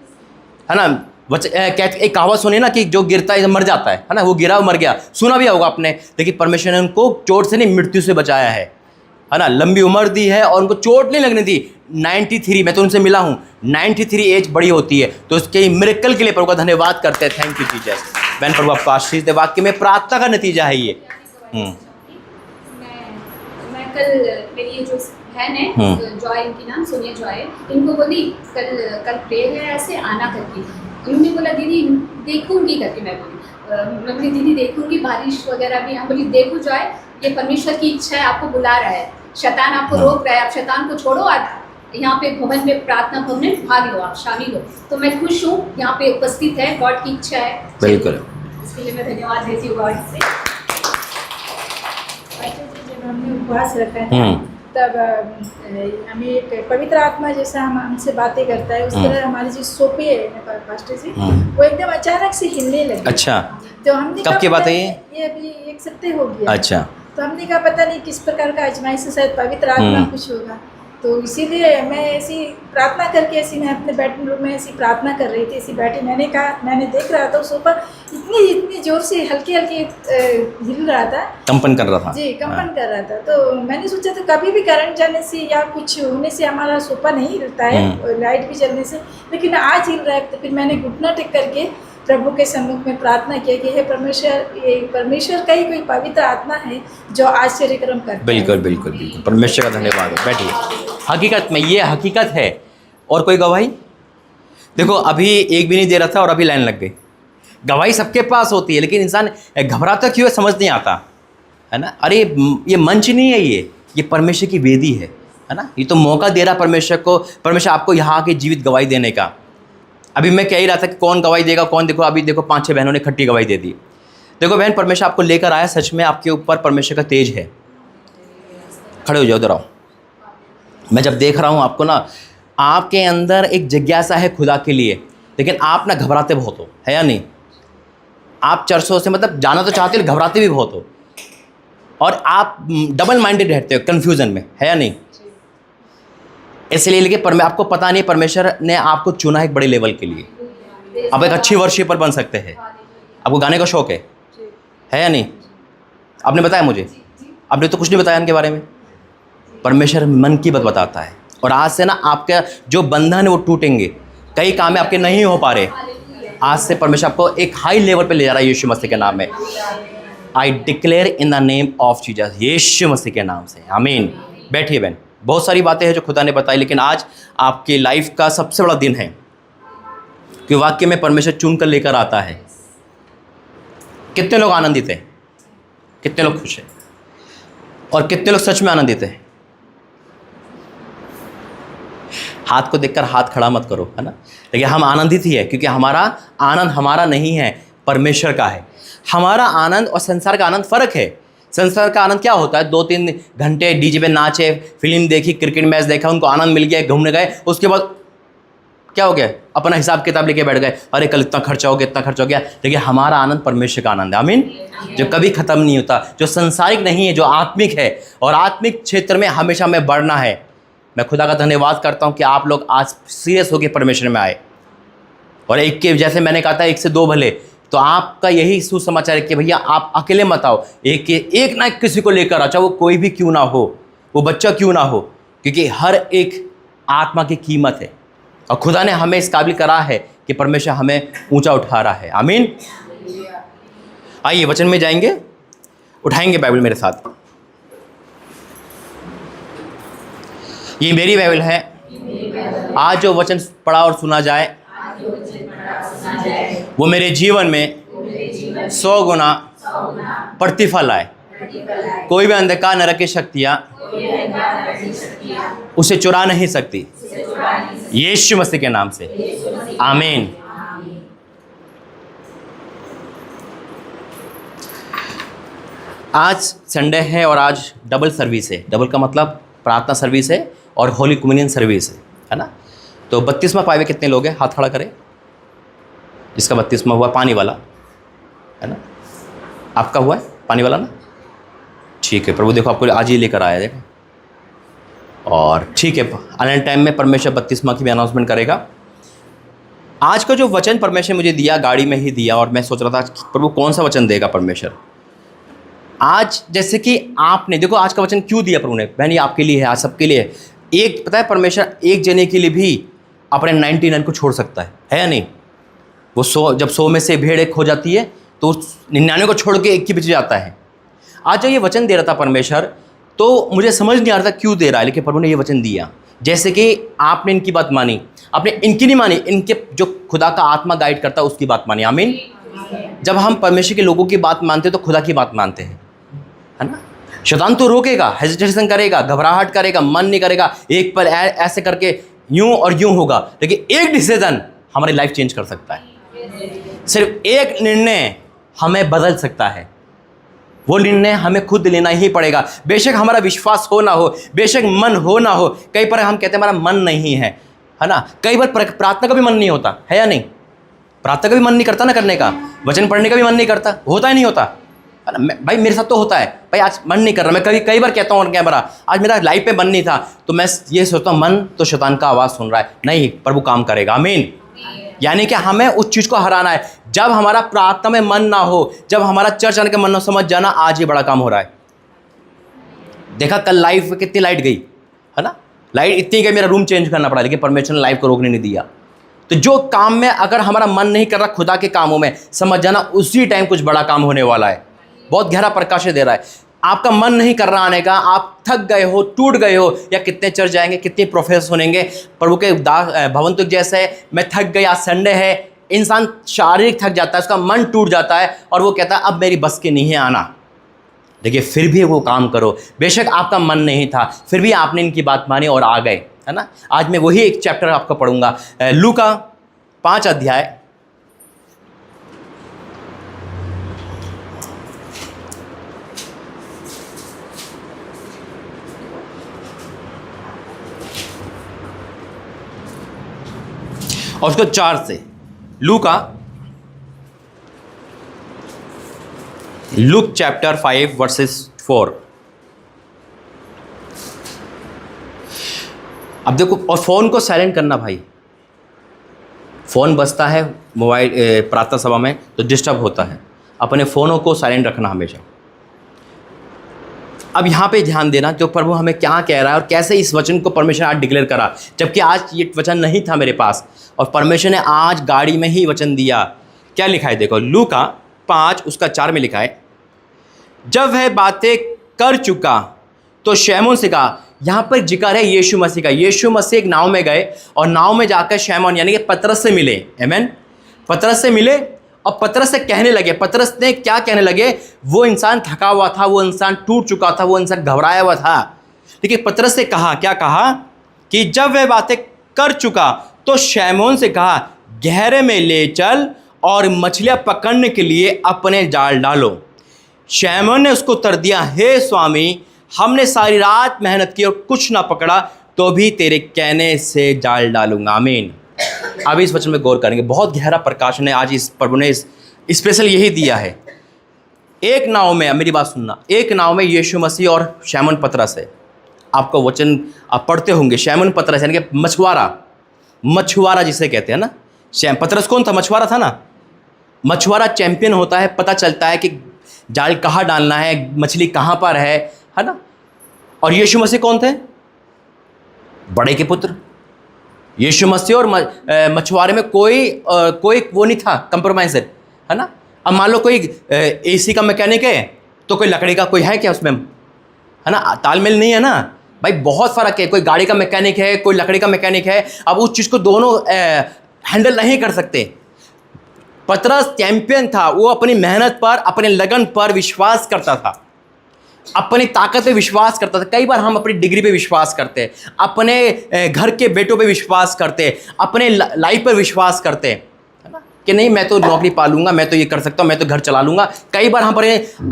ना। एक कहावत सुनी ना कि जो गिरता है मर जाता है ना। वो गिरा, मर गया, सुना भी होगा आपने। लेकिन परमेश्वर ने उनको चोट से नहीं, मृत्यु से बचाया है ना। लंबी उम्र दी है और उनको चोट नहीं लगने दी। 93, मैं तो उनसे मिला हूँ, 93 एज बड़ी होती है। तो उसके मिरेकल के लिए प्रभु का धन्यवाद करते हैं। Thank you Jesus. बहन प्रभु आपको आशीष दे। वाक्य में प्रार्थना का नतीजा है ये। मैं कल मेरी ये जो बहन है जॉय, इनकी नाम सोनिया जॉय, इनको बोली कल प्रेयर है ऐसे आना करके। इन्होंने बोला दीदी देखूंगी करके। मैं बोली दीदी देखूंगी, बारिश वगैरह भी। हम बोली देखो जॉय, ये परमेश्वर की इच्छा है, आपको बुला रहा है, शैतान आपको रोक रहा है, आप शैतान को छोड़ो, आप यहाँ पे भवन में प्रार्थना भवन में भाग लो, आप शामिल हो। तो मैं खुश हूँ यहाँ पे उपस्थित है, गॉड की इच्छा है। बिल्कुल, इसके लिए मैं धन्यवाद देती हूँ गॉड से। जब हमने उपवास रखा है तब हमें एक पवित्र आत्मा जैसा हमसे बातें करता है, उस तरह हमारी जो सोपे है पास्टर जी, वो एकदम अचानक से हिलने लगी। अच्छा, तो हमने कब की बात है ये अभी 1 सप्ताह हो गया। अच्छा। तो हमने कहा पता नहीं किस प्रकार का आजमाइश से शायद पवित्र आत्मा कुछ होगा। तो इसीलिए मैं ऐसी प्रार्थना करके ऐसी मैं अपने बेडरूम में ऐसी प्रार्थना कर रही थी, ऐसी बैठी, मैंने कहा, मैंने देख रहा था सोफा इतनी जोर से हल्की हिल रहा था, कंपन कर रहा था जी कंपन कर रहा था। तो मैंने सोचा था कभी भी करंट जाने से या कुछ होने से हमारा सोफा नहीं हिलता है, लाइट भी जलने से, लेकिन आज हिल रहा है। तो फिर मैंने घुटना टेक करके प्रभु के सम्मुख में प्रार्थना किया कि हे परमेश्वर, ये परमेश्वर का ही कोई पवित्र आत्मा है जो आश्चर्यक्रम करता है। बिल्कुल बिल्कुल बिल्कुल, परमेश्वर का धन्यवाद हो। बैठिए। हकीकत में ये हकीकत है। और कोई गवाही? देखो अभी एक भी नहीं दे रहा था और अभी लाइन लग गई। गवाही सबके पास होती है, लेकिन इंसान घबराता क्यों है समझ नहीं आता, है ना। अरे ये मंच नहीं है, ये परमेश्वर की वेदी है ना। ये तो मौका दे रहा परमेश्वर को, परमेश्वर आपको यहाँ के जीवित गवाही देने का। अभी मैं कह ही रहा था कि कौन गवाही देगा कौन, देखो अभी देखो 5-6 बहनों ने खट्टी गवाही दे दी। देखो बहन, परमेश्वर आपको लेकर आया, सच में आपके ऊपर परमेश्वर का तेज है। खड़े हो जाओ, उधर आओ। मैं जब देख रहा हूँ आपको ना, आपके अंदर एक जिज्ञासा है खुदा के लिए, लेकिन आप ना घबराते बहुत हो, है या नहीं। आप चर्चों से मतलब जाना तो चाहते हो, घबराते भी बहुत हो, और आप डबल माइंडेड रहते हो, कन्फ्यूजन में, है या नहीं। इसलिए लेकिन आपको पता नहीं परमेश्वर ने आपको चुना है एक बड़े लेवल के लिए। आप एक अच्छी वर्शिपर बन सकते हैं। आपको गाने का शौक है या नहीं। आपने बताया मुझे, आपने तो कुछ नहीं बताया इनके बारे में। परमेश्वर मन की बात बताता है, और आज से ना आपका जो बंधन है वो टूटेंगे। कई काम आपके नहीं हो पा रहे, आज से परमेश्वर आपको एक हाई लेवल पे ले जा रहा है यीशु मसीह के नाम में। I declare in the name of Jesus, यीशु मसीह के नाम से, आमीन। बैठिए बहन। बहुत सारी बातें हैं जो खुदा ने बताई, लेकिन आज आपकी लाइफ का सबसे बड़ा दिन है कि वाक्य में परमेश्वर चुन कर लेकर आता है। कितने लोग आनंदित हैं, कितने लोग खुश हैं, और कितने लोग सच में आनंदित हैं। हाथ को देखकर हाथ खड़ा मत करो, है ना। लेकिन हम आनंदित ही है, क्योंकि हमारा आनंद हमारा नहीं है, परमेश्वर का है। हमारा आनंद और संसार का आनंद फ़र्क है। संसार का आनंद क्या होता है, 2-3 घंटे डीजे पे नाचे, फिल्म देखी, क्रिकेट मैच देखा, उनको आनंद मिल गया, घूमने गए, उसके बाद क्या हो गया, अपना हिसाब किताब लेके बैठ गए, अरे कल इतना खर्चा हो गया, इतना खर्चा हो गया। लेकिन हमारा आनंद परमेश्वर का आनंद है, आमीन, जो कभी ख़त्म नहीं होता, जो संसारिक नहीं है, जो आत्मिक है, और आत्मिक क्षेत्र में हमेशा हमें बढ़ना है। मैं खुदा का धन्यवाद करता हूँ कि आप लोग आज सीरियस होकर परमेश्वर में आए, और एक के, जैसे मैंने कहा था, 1 से 2 भले, तो आपका यही सुसमाचार है कि भैया आप अकेले मत आओ, एक ना किसी को लेकर आओ, चाहे वो कोई भी क्यों ना हो, वो बच्चा क्यों ना हो, क्योंकि हर एक आत्मा की कीमत है, और खुदा ने हमें इस काबिल करा है कि परमेश्वर हमें ऊंचा उठा रहा है, आमीन। आइए वचन में जाएंगे, उठाएंगे बाइबल मेरे साथ। ये मेरी बाइबल है। आज जो वचन पढ़ा और सुना जाए वो मेरे जीवन में 100 गुना प्रतिफल आए। कोई भी अंधकार नरक की शक्तियाँ उसे चुरा नहीं सकती, यीशु मसीह के नाम से, आमीन। आज संडे है और आज डबल सर्विस है। डबल का मतलब प्रार्थना सर्विस है और होली कम्युनियन सर्विस है ना। तो 32वां पाए कितने लोग हैं, हाथ खड़ा करें। जिसका 32वां हुआ पानी वाला, है ना, आपका हुआ है पानी वाला ना, ठीक है। प्रभु देखो आपको आज ही लेकर आया, देखो, और ठीक है, आने टाइम में परमेश्वर 32वां की भी अनाउंसमेंट करेगा। आज का जो वचन परमेश्वर मुझे दिया, गाड़ी में ही दिया, और मैं सोच रहा था प्रभु कौन सा वचन देगा परमेश्वर आज। जैसे कि आपने देखो आज का वचन क्यों दिया प्रभु ने, बहन, ये आपके लिए है, आज सबके लिए है। एक पता है, परमेश्वर एक जने के लिए भी अपने 99 को छोड़ सकता है या नहीं। वो 100, जब 100 में से भेड़ एक खो जाती है तो 99 को छोड़ के एक के पीछे जाता है। आज जब ये वचन दे रहा था परमेश्वर, तो मुझे समझ नहीं आ रहा था क्यों दे रहा है, लेकिन प्रभु ने ये वचन दिया। जैसे कि आपने इनकी बात मानी, आपने इनकी नहीं मानी, इनके जो खुदा का आत्मा गाइड करता है उसकी बात मानी, आमीन। जब हम परमेश्वर के लोगों की बात मानते हैं तो खुदा की बात मानते हैं, है ना। शैतान तो रोकेगा, हेजिटेशन करेगा, घबराहट करेगा, मन नहीं करेगा, एक पर ऐसे करके यूं और यूं होगा, लेकिन एक डिसीजन हमारी लाइफ चेंज कर सकता है। सिर्फ एक निर्णय हमें बदल सकता है। वो निर्णय हमें खुद लेना ही पड़ेगा, बेशक हमारा विश्वास हो ना हो, बेशक मन हो ना हो। कई बार हम कहते हैं हमारा मन नहीं है ना। कई बार प्रार्थना का भी मन नहीं होता है या नहीं। प्रार्थना का भी मन नहीं करता ना करने का, वचन पढ़ने का भी मन नहीं करता, होता ही नहीं होता, है ना। भाई मेरे साथ तो होता है, भाई आज मन नहीं कर रहा, मैं कई बार कहता हूँ कैमरा, आज मेरा लाइव पे मन नहीं था, तो मैं ये सोचता हूँ मन तो शैतान का आवाज़ सुन रहा है, नहीं प्रभु काम करेगा, आमीन। यानी कि हमें उस चीज़ को हराना है। जब हमारा प्रार्थना में मन ना हो, जब हमारा चर्च आने का मन ना, समझ जाना आज ये बड़ा काम हो रहा है। देखा कल लाइव में कितनी लाइट गई, है ना, लाइट इतनी गई मेरा रूम चेंज करना पड़ा, लेकिन परमेश्वर ने लाइव को रोकने नहीं दिया। तो जो काम में अगर हमारा मन नहीं कर रहा खुदा के कामों में, समझ जाना उसी टाइम कुछ बड़ा काम होने वाला है। बहुत गहरा प्रकाश दे रहा है। आपका मन नहीं कर रहा आने का, आप थक गए हो, टूट गए हो, या कितने चर्च जाएंगे, कितने प्रोफेसर सुनेंगे, प्रभु के भवन तो जैसे है, मैं थक गया, संडे है, इंसान शारीरिक थक जाता है, उसका मन टूट जाता है और वो कहता है अब मेरी बस की नहीं है आना। देखिए फिर भी वो काम करो, बेशक आपका मन नहीं था, फिर भी आपने इनकी बात मानी और आ गए, है ना। आज मैं वही एक चैप्टर आपको पढ़ूंगा, लूका 5 अध्याय, और उसको 4 से। Luke chapter 5 versus 4। अब देखो, और फ़ोन को साइलेंट करना भाई, फ़ोन बजता है मोबाइल प्रार्थना सभा में तो डिस्टर्ब होता है, अपने फ़ोनों को साइलेंट रखना हमेशा। अब यहाँ पे ध्यान देना जो प्रभु हमें क्या कह रहा है और कैसे इस वचन को परमेश्वर आज डिक्लेयर करा, जबकि आज ये वचन नहीं था मेरे पास और परमेश्वर ने आज गाड़ी में ही वचन दिया। क्या लिखा है देखो, लूका 5 उसका 4 में लिखा है, जब वह बातें कर चुका तो शैमोन से कहा। यहाँ पर जिक्र है यीशु मसीह का। यीशु मसीह एक नाव में गए और नाव में जाकर शैमोन यानी कि पतरस से मिले, आमीन। पतरस से मिले और पतरस से कहने लगे। पतरस ने क्या कहने लगे, वो इंसान थका हुआ था, वो इंसान टूट चुका था, वो इंसान घबराया हुआ था। लेकिन पतरस से कहा, क्या कहा कि जब वह बातें कर चुका तो शैमोन से कहा, गहरे में ले चल और मछलियां पकड़ने के लिए अपने जाल डालो। शैमोन ने उसको उत्तर दिया, हे स्वामी, हमने सारी रात मेहनत की और कुछ ना पकड़ा, तो भी तेरे कहने से जाल डालूंगा, आमीन। अब इस वचन में गौर करेंगे, बहुत गहरा प्रकाश ने आज इस प्रभु ने स्पेशल यही दिया है। एक नाव में, मेरी बात सुनना, एक नाव में यीशु मसीह और शैमोन पतरस है। आपको वचन आप पढ़ते होंगे, शैमोन पतरस यानी कि मछुआरा जिसे कहते हैं ना। पतरस कौन था, मछुआरा था ना। मछुआरा चैंपियन होता है, पता चलता है कि जाल कहाँ डालना है, मछली कहाँ पर है ना। और यीशु मसीह कौन थे, बड़े के पुत्र। यीशु मसीह और मछुआरे में कोई वो नहीं था कंप्रोमाइज़र, है ना। अब मान लो कोई एसी का मैकेनिक है तो कोई लकड़ी का कोई है क्या उसमें, है ना, तालमेल नहीं है ना भाई, बहुत फ़र्क है। कोई गाड़ी का मैकेनिक है, कोई लकड़ी का मैकेनिक है, अब उस चीज़ को दोनों हैंडल नहीं कर सकते। पतरस चैंपियन था, वो अपनी मेहनत पर, अपने लगन पर विश्वास करता था, अपनी ताकत पे विश्वास करता था। कई बार हम अपनी डिग्री पे विश्वास करते हैं, अपने घर के बेटों पे विश्वास करते हैं, अपने लाइफ पर विश्वास करते हैं, है ना, कि नहीं मैं तो नौकरी पा लूँगा, मैं तो ये कर सकता हूँ, मैं तो घर चला लूँगा। कई बार हम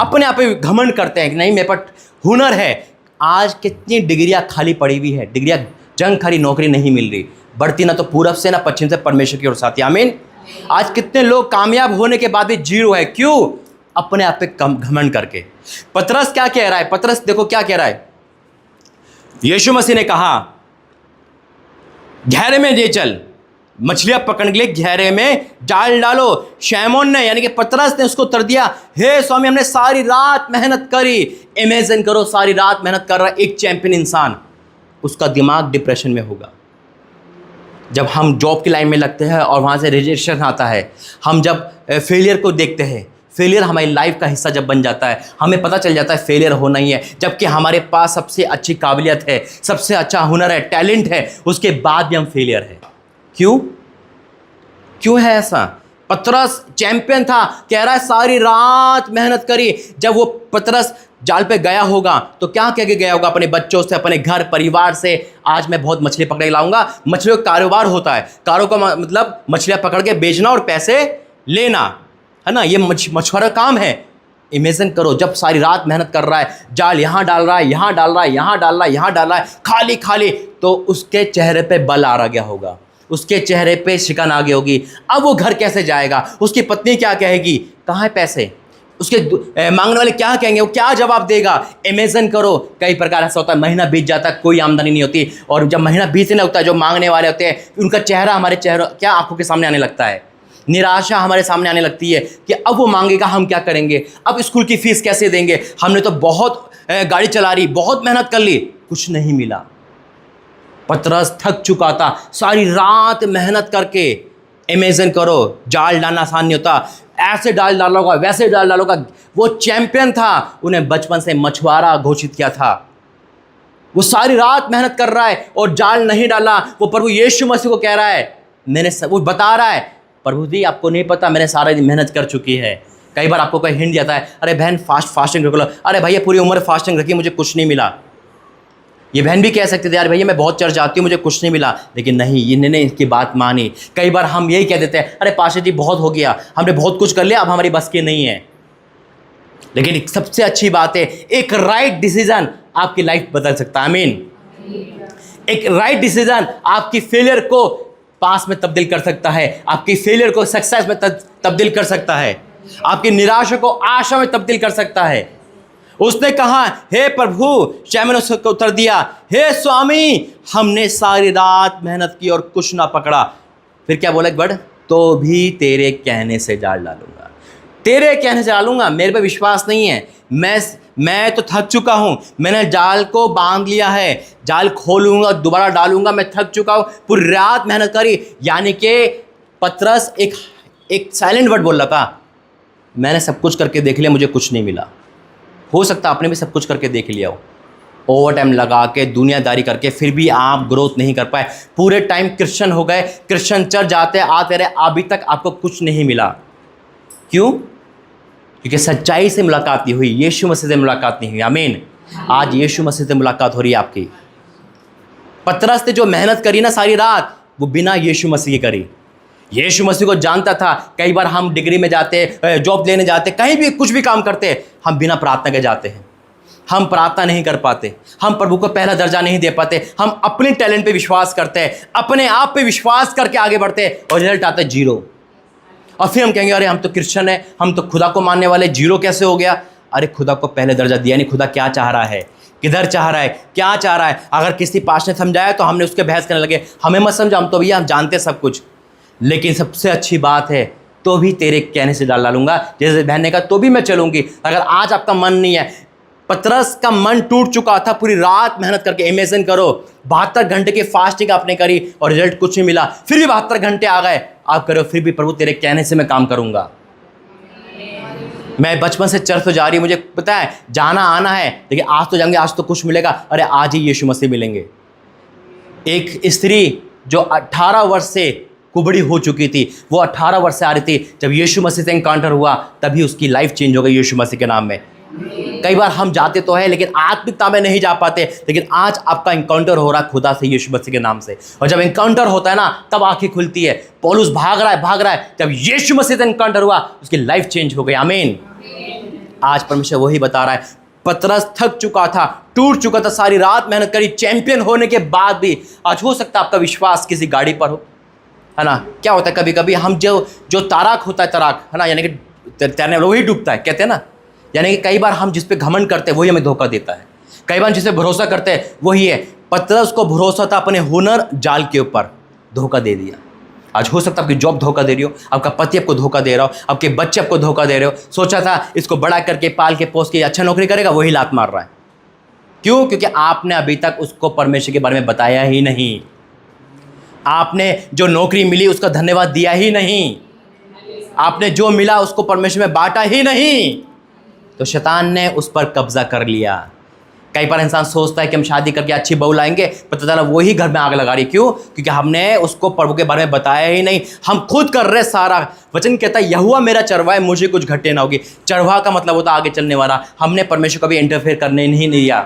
अपने आप पे घमंड करते हैं कि नहीं मेरे पास हुनर है। आज कितनी डिग्रियाँ खाली पड़ी हुई है, डिग्रियाँ जंग खरी, नौकरी नहीं मिल रही, बढ़ती ना तो पूरब से ना पश्चिम से, परमेश्वर की ओर साथी, आमीन। आज कितने लोग कामयाब होने के बाद भी जीरो है, क्यों, अपने आप पे घमंड करके। पतरस क्या कह रहा है, पतरस देखो क्या कह रहा है, यीशु मसीह ने कहा गहरे में ले चल, मछलियां पकड़ने के लिए गहरे में जाल डालो। शैमोन ने यानी कि पतरस ने उसको उत्तर दिया, हे स्वामी, हमने सारी रात मेहनत करी। इमेजिन करो, सारी रात मेहनत कर रहा है एक चैंपियन इंसान, उसका दिमाग डिप्रेशन में होगा। जब हम जॉब की लाइन में लगते हैं और वहाँ से रिजेक्शन आता है, हम जब फेलियर को देखते हैं, फेलियर हमारी लाइफ का हिस्सा जब बन जाता है, हमें पता चल जाता है फेलियर होना ही है, जबकि हमारे पास सबसे अच्छी काबिलियत है, सबसे अच्छा हुनर है, टैलेंट है, उसके बाद भी हम फेलियर है। क्यों है ऐसा? पतरस चैंपियन था, कह रहा है सारी रात मेहनत करी। जब वो पतरस जाल पे गया होगा तो क्या कह के गया होगा अपने बच्चों से, अपने घर परिवार से, आज मैं बहुत मछली पकड़ के लाऊंगा। मछलियों का कारोबार होता है, कारोबार का मतलब मछलियां पकड़ के बेचना और पैसे लेना, है ना, ये मछुआरा काम है। इमेजिन करो, जब सारी रात मेहनत कर रहा है, जाल यहाँ डाल रहा है, यहाँ डाल रहा है, यहाँ डाल रहा है, यहाँ डाल रहा है, खाली खाली, तो उसके चेहरे पे बल आ गया होगा, उसके चेहरे पे शिकन आ गई होगी। अब वो घर कैसे जाएगा? उसकी पत्नी क्या कहेगी, कहाँ है पैसे? उसके मांगने वाले क्या कहेंगे, वो क्या जवाब देगा। इमेजिन करो, कई प्रकार ऐसा होता है, महीना बीत जाता है, कोई आमदनी नहीं होती, और जब महीना बीतने लगता है, जो मांगने वाले होते हैं उनका चेहरा हमारे चेहरा क्या आंखों के सामने आने लगता है, निराशा हमारे सामने आने लगती है कि अब वो मांगेगा, हम क्या करेंगे, अब स्कूल की फीस कैसे देंगे, हमने तो बहुत गाड़ी चला रही, बहुत मेहनत कर ली, कुछ नहीं मिला। पतरस थक चुका था, सारी रात मेहनत करके। इमेजिन करो, जाल डालना आसान नहीं होता, ऐसे डाल डालोगा, वैसे डाल डालोगा। वो चैंपियन था, उन्हें बचपन से मछुआरा घोषित किया था। वो सारी रात मेहनत कर रहा है और जाल नहीं डाला। वो प्रभु यीशु मसीह को कह रहा है, वो बता रहा है, प्रभु जी आपको नहीं पता, मैंने सारा दिन मेहनत कर चुकी है। कई बार आपको कोई हिंट जाता है, अरे बहन फास्टिंग रख लो, अरे भैया पूरी उम्र फास्टिंग रखी, मुझे कुछ नहीं मिला। ये बहन भी कह सकते थे, यार भैया मैं बहुत चर्च जाती हूँ, मुझे कुछ नहीं मिला, लेकिन नहीं, इन्होंने इसकी बात मानी। कई बार हम यही कह देते हैं, अरे पाशा जी बहुत हो गया, हमने बहुत कुछ कर लिया, अब हमारी बस की नहीं है। लेकिन एक सबसे अच्छी बात है, एक राइट डिसीजन आपकी लाइफ बदल सकता है। आमीन। एक राइट डिसीजन आपकी फेलियर को पास में तब्दील कर सकता है, आपकी फेलियर को सक्सेस में तब्दील कर सकता है, आपकी निराशा को आशा में तब्दील कर सकता है। उसने कहा, हे प्रभु, शैतान ने उसको उत्तर दिया, हे स्वामी, हमने सारी रात मेहनत की और कुछ ना पकड़ा। फिर क्या बोला एक वर्ड, तो भी तेरे कहने से जाल डालूंगा, तेरे कहने से डालूंगा। मेरे पे विश्वास नहीं है, मैं तो थक चुका हूँ, मैंने जाल को बांध लिया है, जाल खोलूंगा दोबारा डालूंगा, मैं थक चुका हूँ, पूरी रात मेहनत करी। यानी कि पतरस एक साइलेंट वर्ड बोल रहा था, मैंने सब कुछ करके देख लिया, मुझे कुछ नहीं मिला। हो सकता है आपने भी सब कुछ करके देख लिया हो, ओवर टाइम लगा के, दुनियादारी करके, फिर भी आप ग्रोथ नहीं कर पाए। पूरे टाइम क्रिश्चियन हो गए, क्रिश्चियन चर्च जाते आते रहे, अभी तक आपको कुछ नहीं मिला। क्यों? क्योंकि सच्चाई से मुलाकात नहीं हुई, यीशु मसीह से मुलाकात नहीं हुई। आमीन। आज यीशु मसीह से मुलाकात हो रही है आपकी। पतरस ने जो मेहनत करी ना सारी रात, वो बिना यीशु मसीह की करी। यीशु मसीह को जानता था। कई बार हम डिग्री में जाते, जॉब लेने जाते, कहीं भी कुछ भी काम करते, हम बिना प्रार्थना के जाते हैं। हम प्रार्थना नहीं कर पाते, हम प्रभु को पहला दर्जा नहीं दे पाते, हम अपने टैलेंट पे विश्वास करते हैं, अपने आप पे विश्वास करके आगे बढ़ते हैं, और रिजल्ट आता है जीरो। और फिर हम कहेंगे, अरे हम तो क्रिश्चियन है, हम तो खुदा को मानने वाले, जीरो कैसे हो गया? अरे खुदा को पहले दर्जा दिया नहीं। खुदा क्या चाह रहा है, किधर चाह रहा है, क्या चाह रहा है? अगर किसी पास ने समझाया तो हमने उसके बहस करने लगे, हमें मत समझा, हम तो भैया हम जानते सब कुछ। लेकिन सबसे अच्छी बात है, तो भी तेरे कहने से डालूंगा। जैसे बहन ने कहा, तो भी मैं चलूंगी। अगर आज आपका मन नहीं है, पतरस का मन टूट चुका था, पूरी रात मेहनत करके। इमेजिन करो, 72 घंटे की फास्टिंग आपने करी और रिजल्ट कुछ नहीं मिला, फिर भी 72 घंटे आ गए, आप करो, फिर भी प्रभु तेरे कहने से मैं काम करूंगा। मैं बचपन से चर्च तो जा रही हूँ, मुझे पता है जाना आना है, लेकिन आज तो जाएंगे, आज तो कुछ मिलेगा। अरे आज ही यीशु मसीह मिलेंगे। एक स्त्री जो 18 वर्ष से कुबड़ी हो चुकी थी, वो 18 वर्ष से आ रही थी, जब यीशु मसीह से एनकाउंटर हुआ तभी उसकी लाइफ चेंज हो गई यीशु मसीह के नाम में। कई बार हम जाते तो है, लेकिन आत्मिकता में नहीं जा पाते, लेकिन आज आपका एनकाउंटर हो रहा है खुदा से, यीशु मसीह के नाम से। और जब एनकाउंटर होता है ना, तब आंखें खुलती है। पौलुस भाग रहा है, जब यीशु मसीह से एनकाउंटर हुआ, उसकी लाइफ चेंज हो गई। आमीन। आज परमेश्वर वही बता रहा है। पतरस थक चुका था, टूट चुका था, सारी रात मेहनत करी, चैंपियन होने के बाद भी। आज हो सकता है आपका विश्वास किसी गाड़ी पर हो, है ना। क्या होता है, कभी कभी हम जो ताराक होता है, तराक है ना, यानी कि तैरने वाला वही डूबता है, कहते हैं ना। यानी कि कई बार हम जिस पे घमंड करते हैं वही हमें धोखा देता है, कई बार जिस पे भरोसा करते हैं वही है। पतरस को भरोसा था अपने हुनर जाल के ऊपर, धोखा दे दिया। आज हो सकता है आपकी जॉब धोखा दे रही हो, आपका पति आपको धोखा दे रहा हो, आपके बच्चे आपको धोखा दे रहे हो। सोचा था इसको बड़ा करके पाल के पोस के अच्छा नौकरी करेगा, वही लात मार रहा है। क्यों? क्योंकि आपने अभी तक उसको परमेश्वर के बारे में बताया ही नहीं। आपने जो नौकरी मिली उसका धन्यवाद दिया ही नहीं, आपने जो मिला उसको परमेश्वर में बांटा ही नहीं, तो शैतान ने उस पर कब्जा कर लिया। कई बार इंसान सोचता है कि हम शादी करके अच्छी बहू लाएंगे, पता चला वही घर में आग लगा रही। क्यों? क्योंकि हमने उसको प्रभु के बारे में बताया ही नहीं, हम खुद कर रहे सारा। वचन कहता है, यहोवा मेरा चरवाहा है, मुझे कुछ घटे ना होगी। चरवाहा का मतलब होता है आगे चलने वाला। हमने परमेश्वर कभी इंटरफेयर करने नहीं दिया।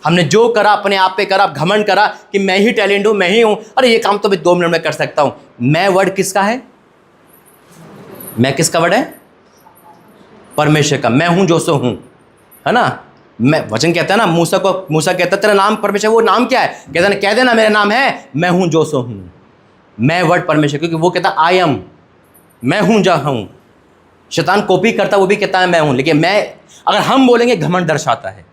हमने जो करा अपने आप पे करा, घमंड करा कि मैं ही टैलेंट हूँ, मैं ही हूँ। अरे ये काम तो मैं 2 मिनट में कर सकता हूँ। मैं वर्ड किसका है? मैं किसका वर्ड है? परमेश्वर का। मैं हूँ जो सो हूँ, है ना। मैं वचन कहता है ना, मूसा कहता तेरा नाम परमेश्वर, वो नाम क्या है? कहता ना, कह देना मेरा नाम है मैं हूँ जो सो हूँ। मैं वर्ड परमेश्वर, क्योंकि वो कहता आई एम, मैं हूँ जहाँ हूँ। शैतान कॉपी करता, वो भी कहता है मैं हूं, लेकिन मैं, अगर हम बोलेंगे घमंड दर्शाता है,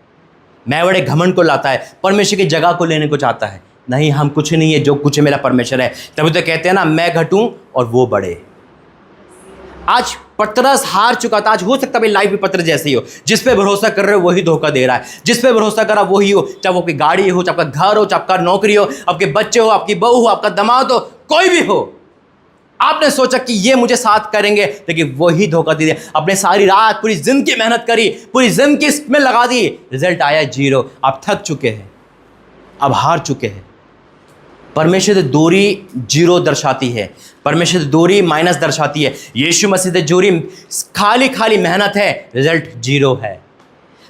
मैं बड़े घमंड को लाता है, परमेश्वर की जगह को लेने को चाहता है। नहीं, हम कुछ नहीं है, जो कुछ है मेरा परमेश्वर है। तभी तो कहते हैं ना, मैं घटूं और वो बढ़े। आज पतरस हार चुका था। आज हो सकता है भाई लाइफ भी पतरस जैसे ही हो, जिस पे भरोसा कर रहे हो वही धोखा दे रहा है, जिस पे भरोसा करा वही हो, चाहे वो आपकी गाड़ी हो, चाहे आपका घर हो, चाहे आपका नौकरी हो, आपके बच्चे हो, आपकी बहू हो, आपका दामाद हो, कोई भी हो। आपने सोचा कि ये मुझे साथ करेंगे, लेकिन वही धोखा दे दिया। अपने सारी रात पूरी जिंदगी मेहनत करी, पूरी जिंदगी इसमें लगा दी, रिजल्ट आया 0। आप थक चुके हैं, अब हार चुके हैं। परमेश्वर से दूरी 0 दर्शाती है, परमेश्वर से दूरी माइनस दर्शाती है। यीशु मसीह से दूरी खाली खाली मेहनत है, रिजल्ट 0 है।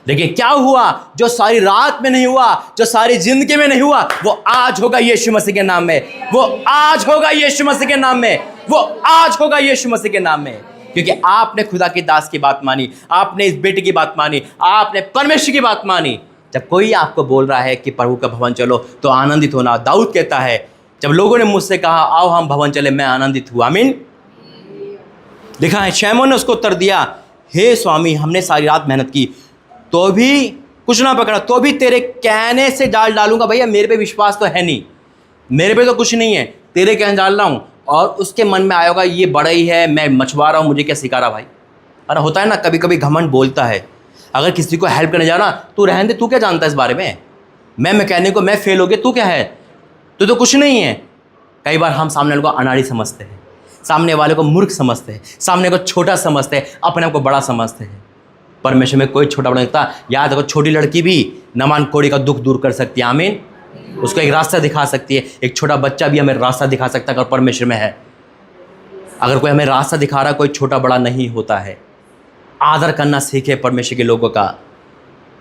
लेकिन क्या हुआ? जो सारी रात में नहीं हुआ, जो सारी जिंदगी में नहीं हुआ, वो आज होगा यीशु मसीह के नाम में। वो आज होगा यीशु मसीह के नाम में। वो आज होगा यीशु मसीह के नाम में। क्योंकि आपने खुदा की दास की बात मानी, आपने इस बेटे की बात मानी, आपने परमेश्वर की बात मानी। जब कोई आपको बोल रहा है कि प्रभु का भवन चलो, तो आनंदित होना। दाऊद कहता है, जब लोगों ने मुझसे कहा आओ हम भवन चले, मैं आनंदित हुआ। आमीन। लिखा है, शैमोन ने उसको उत्तर दिया, हे स्वामी, हमने सारी रात मेहनत की तो भी कुछ ना पकड़ा, तो भी तेरे कहने से जाल डालूंगा। भैया मेरे पे विश्वास तो है नहीं, मेरे पे तो कुछ नहीं है, तेरे कहने डाल रहा हूँ। और उसके मन में आएगा ये बड़ा ही है, मैं मछुआरा हूँ, मुझे क्या सिखा रहा भाई। अरे होता है ना, कभी कभी घमंड बोलता है। अगर किसी को हेल्प करने जा रहा, तू रहने दे, तू क्या जानता है इस बारे में, मैं मैकेनिक को, मैं फेल हो गया, तू क्या है, तू तो कुछ नहीं है। कई बार हम सामने वाले को अनाड़ी समझते हैं, सामने वाले को मूर्ख समझते हैं, सामने को छोटा समझते हैं, अपने आप को बड़ा समझते हैं। परमेश्वर में कोई छोटा बड़ा नहीं होता। याद रखो, छोटी लड़की भी नमान कोड़ी का दुख दूर कर सकती है। आमीन। उसको एक रास्ता दिखा सकती है। एक छोटा बच्चा भी हमें रास्ता दिखा सकता है अगर परमेश्वर में है। अगर कोई हमें रास्ता दिखा रहा, कोई छोटा बड़ा नहीं होता है। आदर करना सीखे परमेश्वर के लोगों का।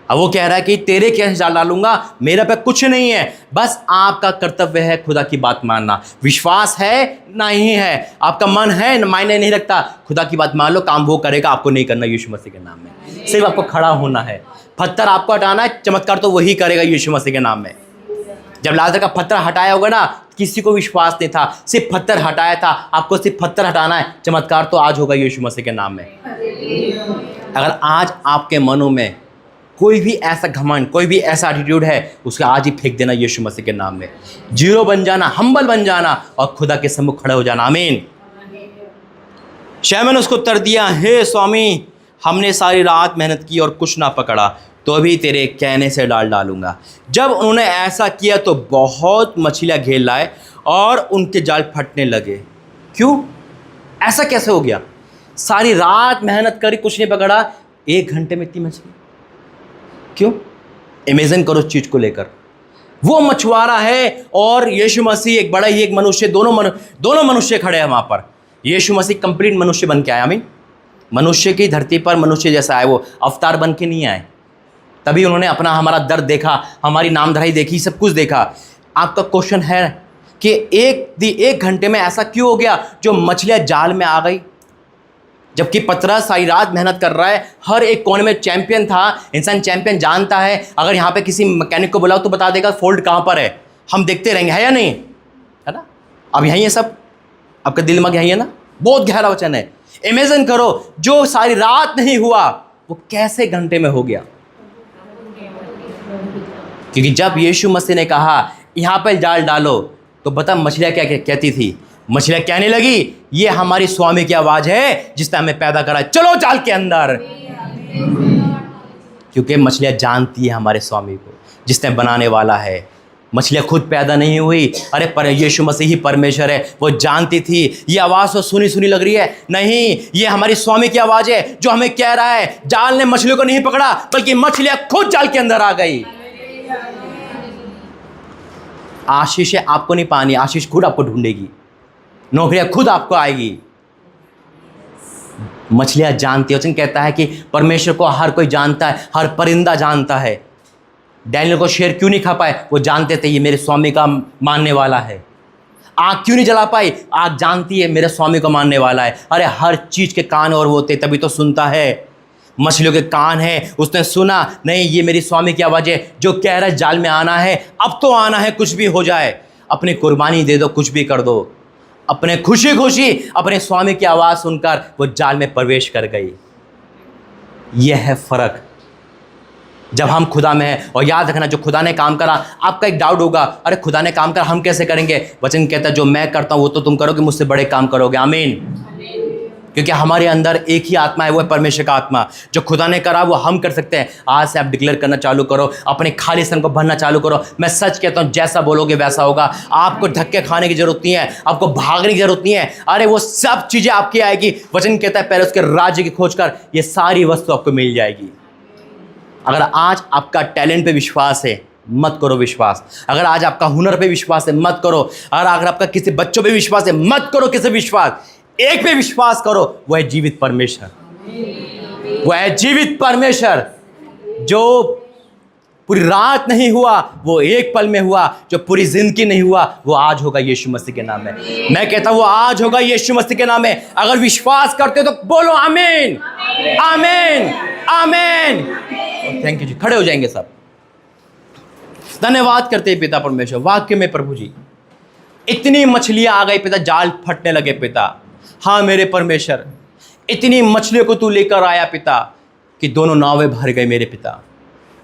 अब वो कह रहा है कि तेरे कैसे जाल डालूंगा, मेरे पे कुछ नहीं है, बस आपका कर्तव्य है खुदा की बात मानना। विश्वास है नहीं है, आपका मन है मायने नहीं रखता, खुदा की बात मान लो, काम वो करेगा, आपको नहीं करना यीशु मसीह के नाम में। सिर्फ आपको खड़ा होना है, पत्थर आपको हटाना है, चमत्कार तो वही करेगा यीशु मसीह के नाम में। जब लाजर का पत्थर हटाया होगा ना, किसी को विश्वास नहीं था, सिर्फ पत्थर हटाया था। आपको सिर्फ पत्थर हटाना है, चमत्कार तो आज होगा यीशु मसीह के नाम में। अगर आज आपके मनों में कोई भी ऐसा घमंड, कोई भी ऐसा एटीट्यूड है, उसका आज ही फेंक देना यीशु मसीह के नाम में। 0 बन जाना, हम्बल बन जाना और खुदा के सम्मुख खड़े हो जाना। आमीन। शैमन ने उसको उत्तर दिया, हे स्वामी, हमने सारी रात मेहनत की और कुछ ना पकड़ा, तो भी तेरे कहने से डालूंगा। जब उन्होंने ऐसा किया तो बहुत मछलियाँ घेर लाए और उनके जाल फटने लगे। क्यों? ऐसा कैसे हो गया? सारी रात मेहनत करी, कुछ नहीं पकड़ा, 1 घंटे में इतनी मछली। क्यों? इमेजिन करो चीज को लेकर। वो मछुआरा है और यीशु मसीह एक बड़ा ही एक मनुष्य, दोनों मनुष्य खड़े हैं वहां पर। यीशु मसीह कंप्लीट मनुष्य बन के आया। आमीन। मनुष्य की धरती पर मनुष्य जैसा आए, वो अवतार बन के नहीं आए। तभी उन्होंने अपना हमारा दर्द देखा, हमारी नामधराई देखी, सब कुछ देखा। आपका क्वेश्चन है कि एक घंटे में ऐसा क्यों हो गया जो मछलियां जाल में आ गई? जबकि पतरस सारी रात मेहनत कर रहा है, हर एक कोने में चैंपियन था। इंसान चैंपियन जानता है, अगर यहाँ पे किसी मैकेनिक को बुलाओ तो बता देगा फॉल्ट कहाँ पर है। हम देखते रहेंगे, है या नहीं, है ना? अब यही है सब, आपका दिल में यही है ना। बहुत गहरा वचन है। इमेजिन करो, जो सारी रात नहीं हुआ वो कैसे घंटे में हो गया। क्योंकि जब यीशु मसीह ने कहा यहाँ पर जाल डालो, तो बता मछलियाँ क्या कहती थी? मछलियाँ कहने लगी, ये हमारी स्वामी की आवाज़ है जिसने हमें पैदा करा, चलो जाल के अंदर। क्योंकि मछलियाँ जानती है हमारे स्वामी को जिसने बनाने वाला है। मछलियाँ खुद पैदा नहीं हुई, अरे पर यीशु मसीह ही परमेश्वर है, वो जानती थी। ये आवाज़ तो सुनी सुनी लग रही है, नहीं, ये हमारी स्वामी की आवाज़ है जो हमें कह रहा है जाल ने मछलियों को नहीं पकड़ा, बल्कि मछलियाँ खुद जाल के अंदर आ गई। आशीष है आपको नहीं पानी, आशीष खुद आपको ढूंढेगी, नौकरियां खुद आपको आएगी। मछलियां जानती है। वचन कहता है कि परमेश्वर को हर कोई जानता है, हर परिंदा जानता है। डैनियल को शेर क्यों नहीं खा पाए? वो जानते थे ये मेरे स्वामी का मानने वाला है। आग क्यों नहीं जला पाई? आग जानती है मेरे स्वामी को मानने वाला है। अरे हर चीज के कान और वो होते तभी तो सुनता है। मछलियों के कान है, उसने सुना, नहीं ये मेरी स्वामी की आवाज़ है जो कह रहा है जाल में आना है, अब तो आना है, कुछ भी हो जाए, अपनी कुर्बानी दे दो, कुछ भी कर दो। अपने खुशी खुशी अपने स्वामी की आवाज़ सुनकर वो जाल में प्रवेश कर गई। यह है फ़र्क जब हम खुदा में हैं। और याद रखना, जो खुदा ने काम करा, आपका एक डाउट होगा, अरे खुदा ने काम करा, हम कैसे करेंगे? वचन कहता है जो मैं करता हूँ वो तो तुम करोगे, मुझसे बड़े काम करोगे। आमीन। क्योंकि हमारे अंदर एक ही आत्मा है, वो है परमेश्वर का आत्मा। जो खुदा ने करा वो हम कर सकते हैं। आज से आप डिक्लेयर करना चालू करो, अपने खालीपन को भरना चालू करो। मैं सच कहता हूँ, जैसा बोलोगे वैसा होगा। आपको धक्के खाने की जरूरत नहीं है, आपको भागने की जरूरत नहीं है। अरे वो सब चीज़ें आपकी आएगी। वचन कहता है पहले उसके राज्य की खोज कर, ये सारी वस्तु आपको मिल जाएगी। अगर आज आपका टैलेंट पे विश्वास है, मत करो विश्वास। अगर आज आपका हुनर पे विश्वास है, मत करो। अगर आपका किसी बच्चों पे विश्वास है, मत करो किसी विश्वास। एक पे विश्वास करो, वो है जीवित परमेश्वर। वो है जीवित परमेश्वर जो पूरी रात नहीं हुआ, वो एक पल में हुआ। जो पूरी जिंदगी नहीं हुआ, वो आज होगा यीशु मसीह के नाम में। मैं कहता हूं वो आज होगा यीशु मसीह के नाम में। अगर विश्वास करते हो तो बोलो आमीन, आमीन, आमीन। थैंक यू जी। खड़े हो जाएंगे सब। धन्यवाद करते हैं पिता परमेश्वर। वाक्य में प्रभु जी इतनी मछलियां आ गई पिता, जाल फटने लगे पिता। हाँ मेरे परमेश्वर, इतनी मछलियों को तू लेकर आया पिता कि दोनों नावें भर गए मेरे पिता।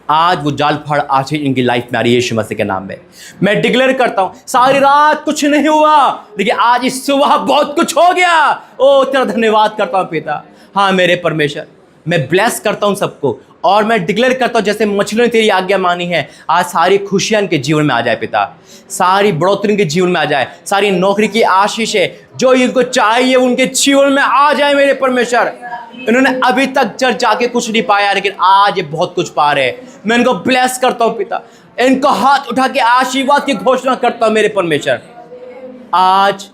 आज वो जाल फड़ आज ही इनकी लाइफ में आ रही है यीशु मसीह के नाम में। मैं डिक्लेयर करता हूं, सारी रात कुछ नहीं हुआ, लेकिन आज इस सुबह बहुत कुछ हो गया। ओ तेरा धन्यवाद करता हूं पिता। हाँ मेरे परमेश्वर, मैं ब्लेस करता हूं सबको, और मैं डिक्लेयर करता हूं जैसे मछलियों ने तेरी आज्ञा मानी है, आज सारी खुशियां इनके जीवन में आ जाए पिता। सारी बढ़ोतरी इनके जीवन में आ जाए। सारी नौकरी की आशीष है जो इनको चाहिए उनके जीवन में आ जाए मेरे परमेश्वर। इन्होंने अभी तक चर्च जाके कुछ नहीं पाया, लेकिन आज ये बहुत कुछ पा रहे हैं। मैं इनको ब्लेस करता हूं पिता। इनको हाथ उठा के आशीर्वाद की घोषणा करता हूं मेरे परमेश्वर। आज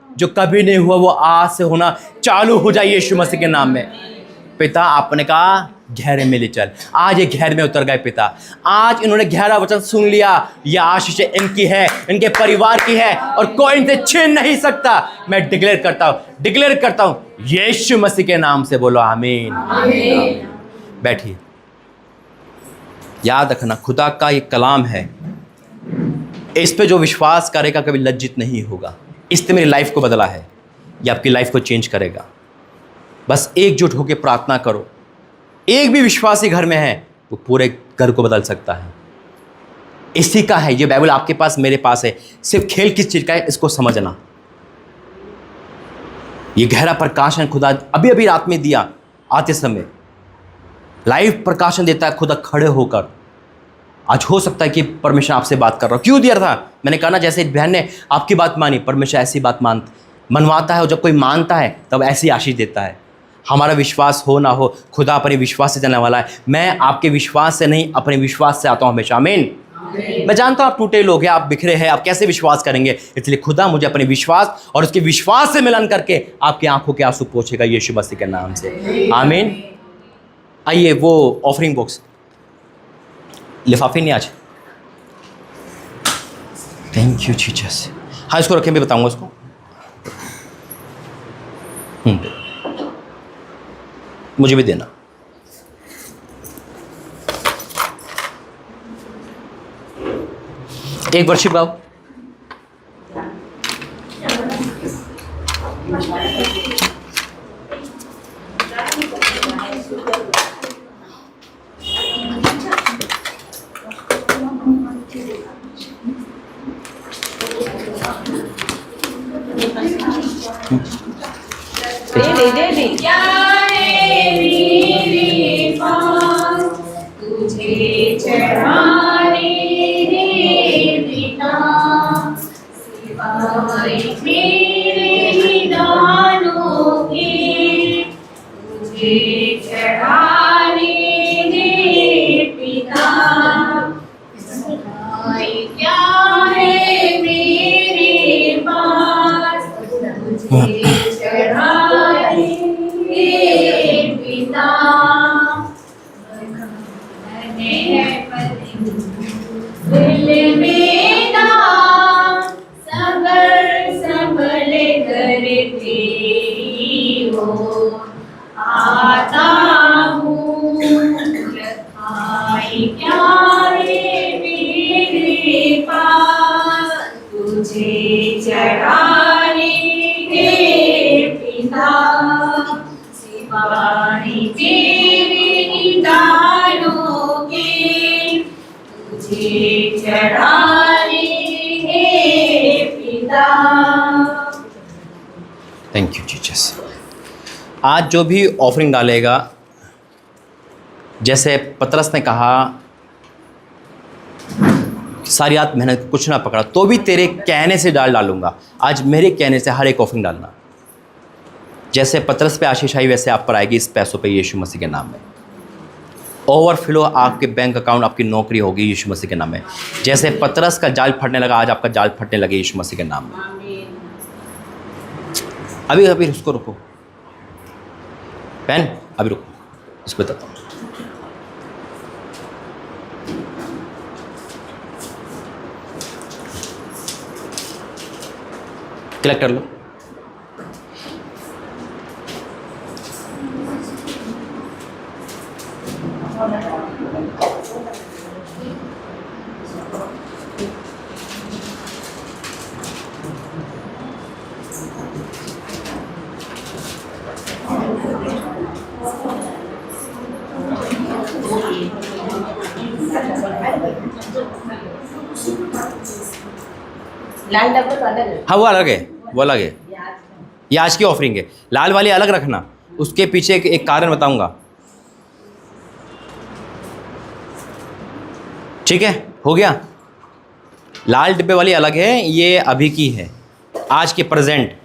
जो कभी नहीं हुआ वो आज से होना चालू हो जाए यीशु मसीह के नाम में पिता। आपने कहा गहरे में ले चल, आज ये गहरे में उतर गए पिता। आज इन्होंने गहरा वचन सुन लिया। यह आशीष इनकी है, इनके परिवार की है, और कोई इनसे छीन नहीं सकता। मैं डिक्लेयर करता हूं यीशु मसीह के नाम से। बोलो आमीन, आमीन। बैठिए। याद रखना, खुदा का ये कलाम है, इस पे जो विश्वास करेगा कभी लज्जित नहीं होगा। इसने मेरी लाइफ को बदला है, ये आपकी लाइफ को चेंज करेगा। बस एकजुट होकर प्रार्थना करो। एक भी विश्वासी घर में है वो पूरे घर को बदल सकता है। इसी का है ये बाइबल आपके पास, मेरे पास है। सिर्फ खेल किस चीज़ का है, इसको समझना। ये गहरा प्रकाशन खुदा अभी अभी रात में दिया, आते समय लाइव प्रकाशन देता है खुदा खड़े होकर। आज हो सकता है कि परमेश्वर आपसे बात कर रहा हो। क्यों दिया था? मैंने कहा ना, जैसे बहन ने आपकी बात मानी, परमेश्वर ऐसी बात मनवाता है, और जब कोई मानता है तब ऐसी आशीष देता है। हमारा विश्वास हो ना हो, खुदा अपने विश्वास से चलने वाला है। मैं आपके विश्वास से नहीं, अपने विश्वास से आता हूँ हमेशा। आमीन। मैं जानता हूँ आप टूटे लोग हैं, आप बिखरे हैं, आप कैसे विश्वास करेंगे। इसलिए खुदा मुझे अपने विश्वास और उसके विश्वास से मिलन करके आपकी आंखों के आंसू पोंछेगा यीशु मसीह के नाम से। आमीन। आइए, वो ऑफरिंग बॉक्स, लिफाफे नहीं आज। Thank you Jesus. हाँ, इसको रखें, मैं बताऊंगा उसको। मुझे भी देना। एक वर्षिप गाओ। दे क्या है मेरे पास तुझे चढ़ाने रे पिता, सिवाय मेरे दानों के तुझे चढ़ाने रे पिता। सिवाय क्या है मेरे पास तुझे चढ़ाने रे पिता। दिल में दाम सबर संभल कर तेरी हो आता हूँ। रखाई प्यारे मेरे पास तुझे चढ़ाने वाणी तेरी दानों के तुझे चढ़ाने हे पिता। Thank you Jesus. आज जो भी ऑफरिंग डालेगा, जैसे पतरस ने कहा सारी रात मेहनत कुछ ना पकड़ा तो भी तेरे कहने से डालूंगा। आज मेरे कहने से हर एक ऑफरिंग डालना। जैसे पतरस पे आशीष आई वैसे आप पर आएगी इस पैसों पे यीशु मसीह के नाम में। ओवरफ्लो आपके बैंक अकाउंट, आपकी नौकरी होगी यीशु मसीह के नाम में। जैसे पतरस का जाल फटने लगा, आज आपका जाल फटने लगे यीशु मसीह के नाम में। अभी उसको रुको पेन, अभी रुको, इसको बताता हूँ। क्लिक कर लो। लाल डब्बा तो अलग है। हाँ वो अलग है, वो अलग है। ये आज की ऑफरिंग है। लाल वाली अलग रखना, उसके पीछे एक कारण बताऊंगा। ठीक है, हो गया। लाल डिब्बे वाली अलग है, ये अभी की है, आज के प्रेजेंट।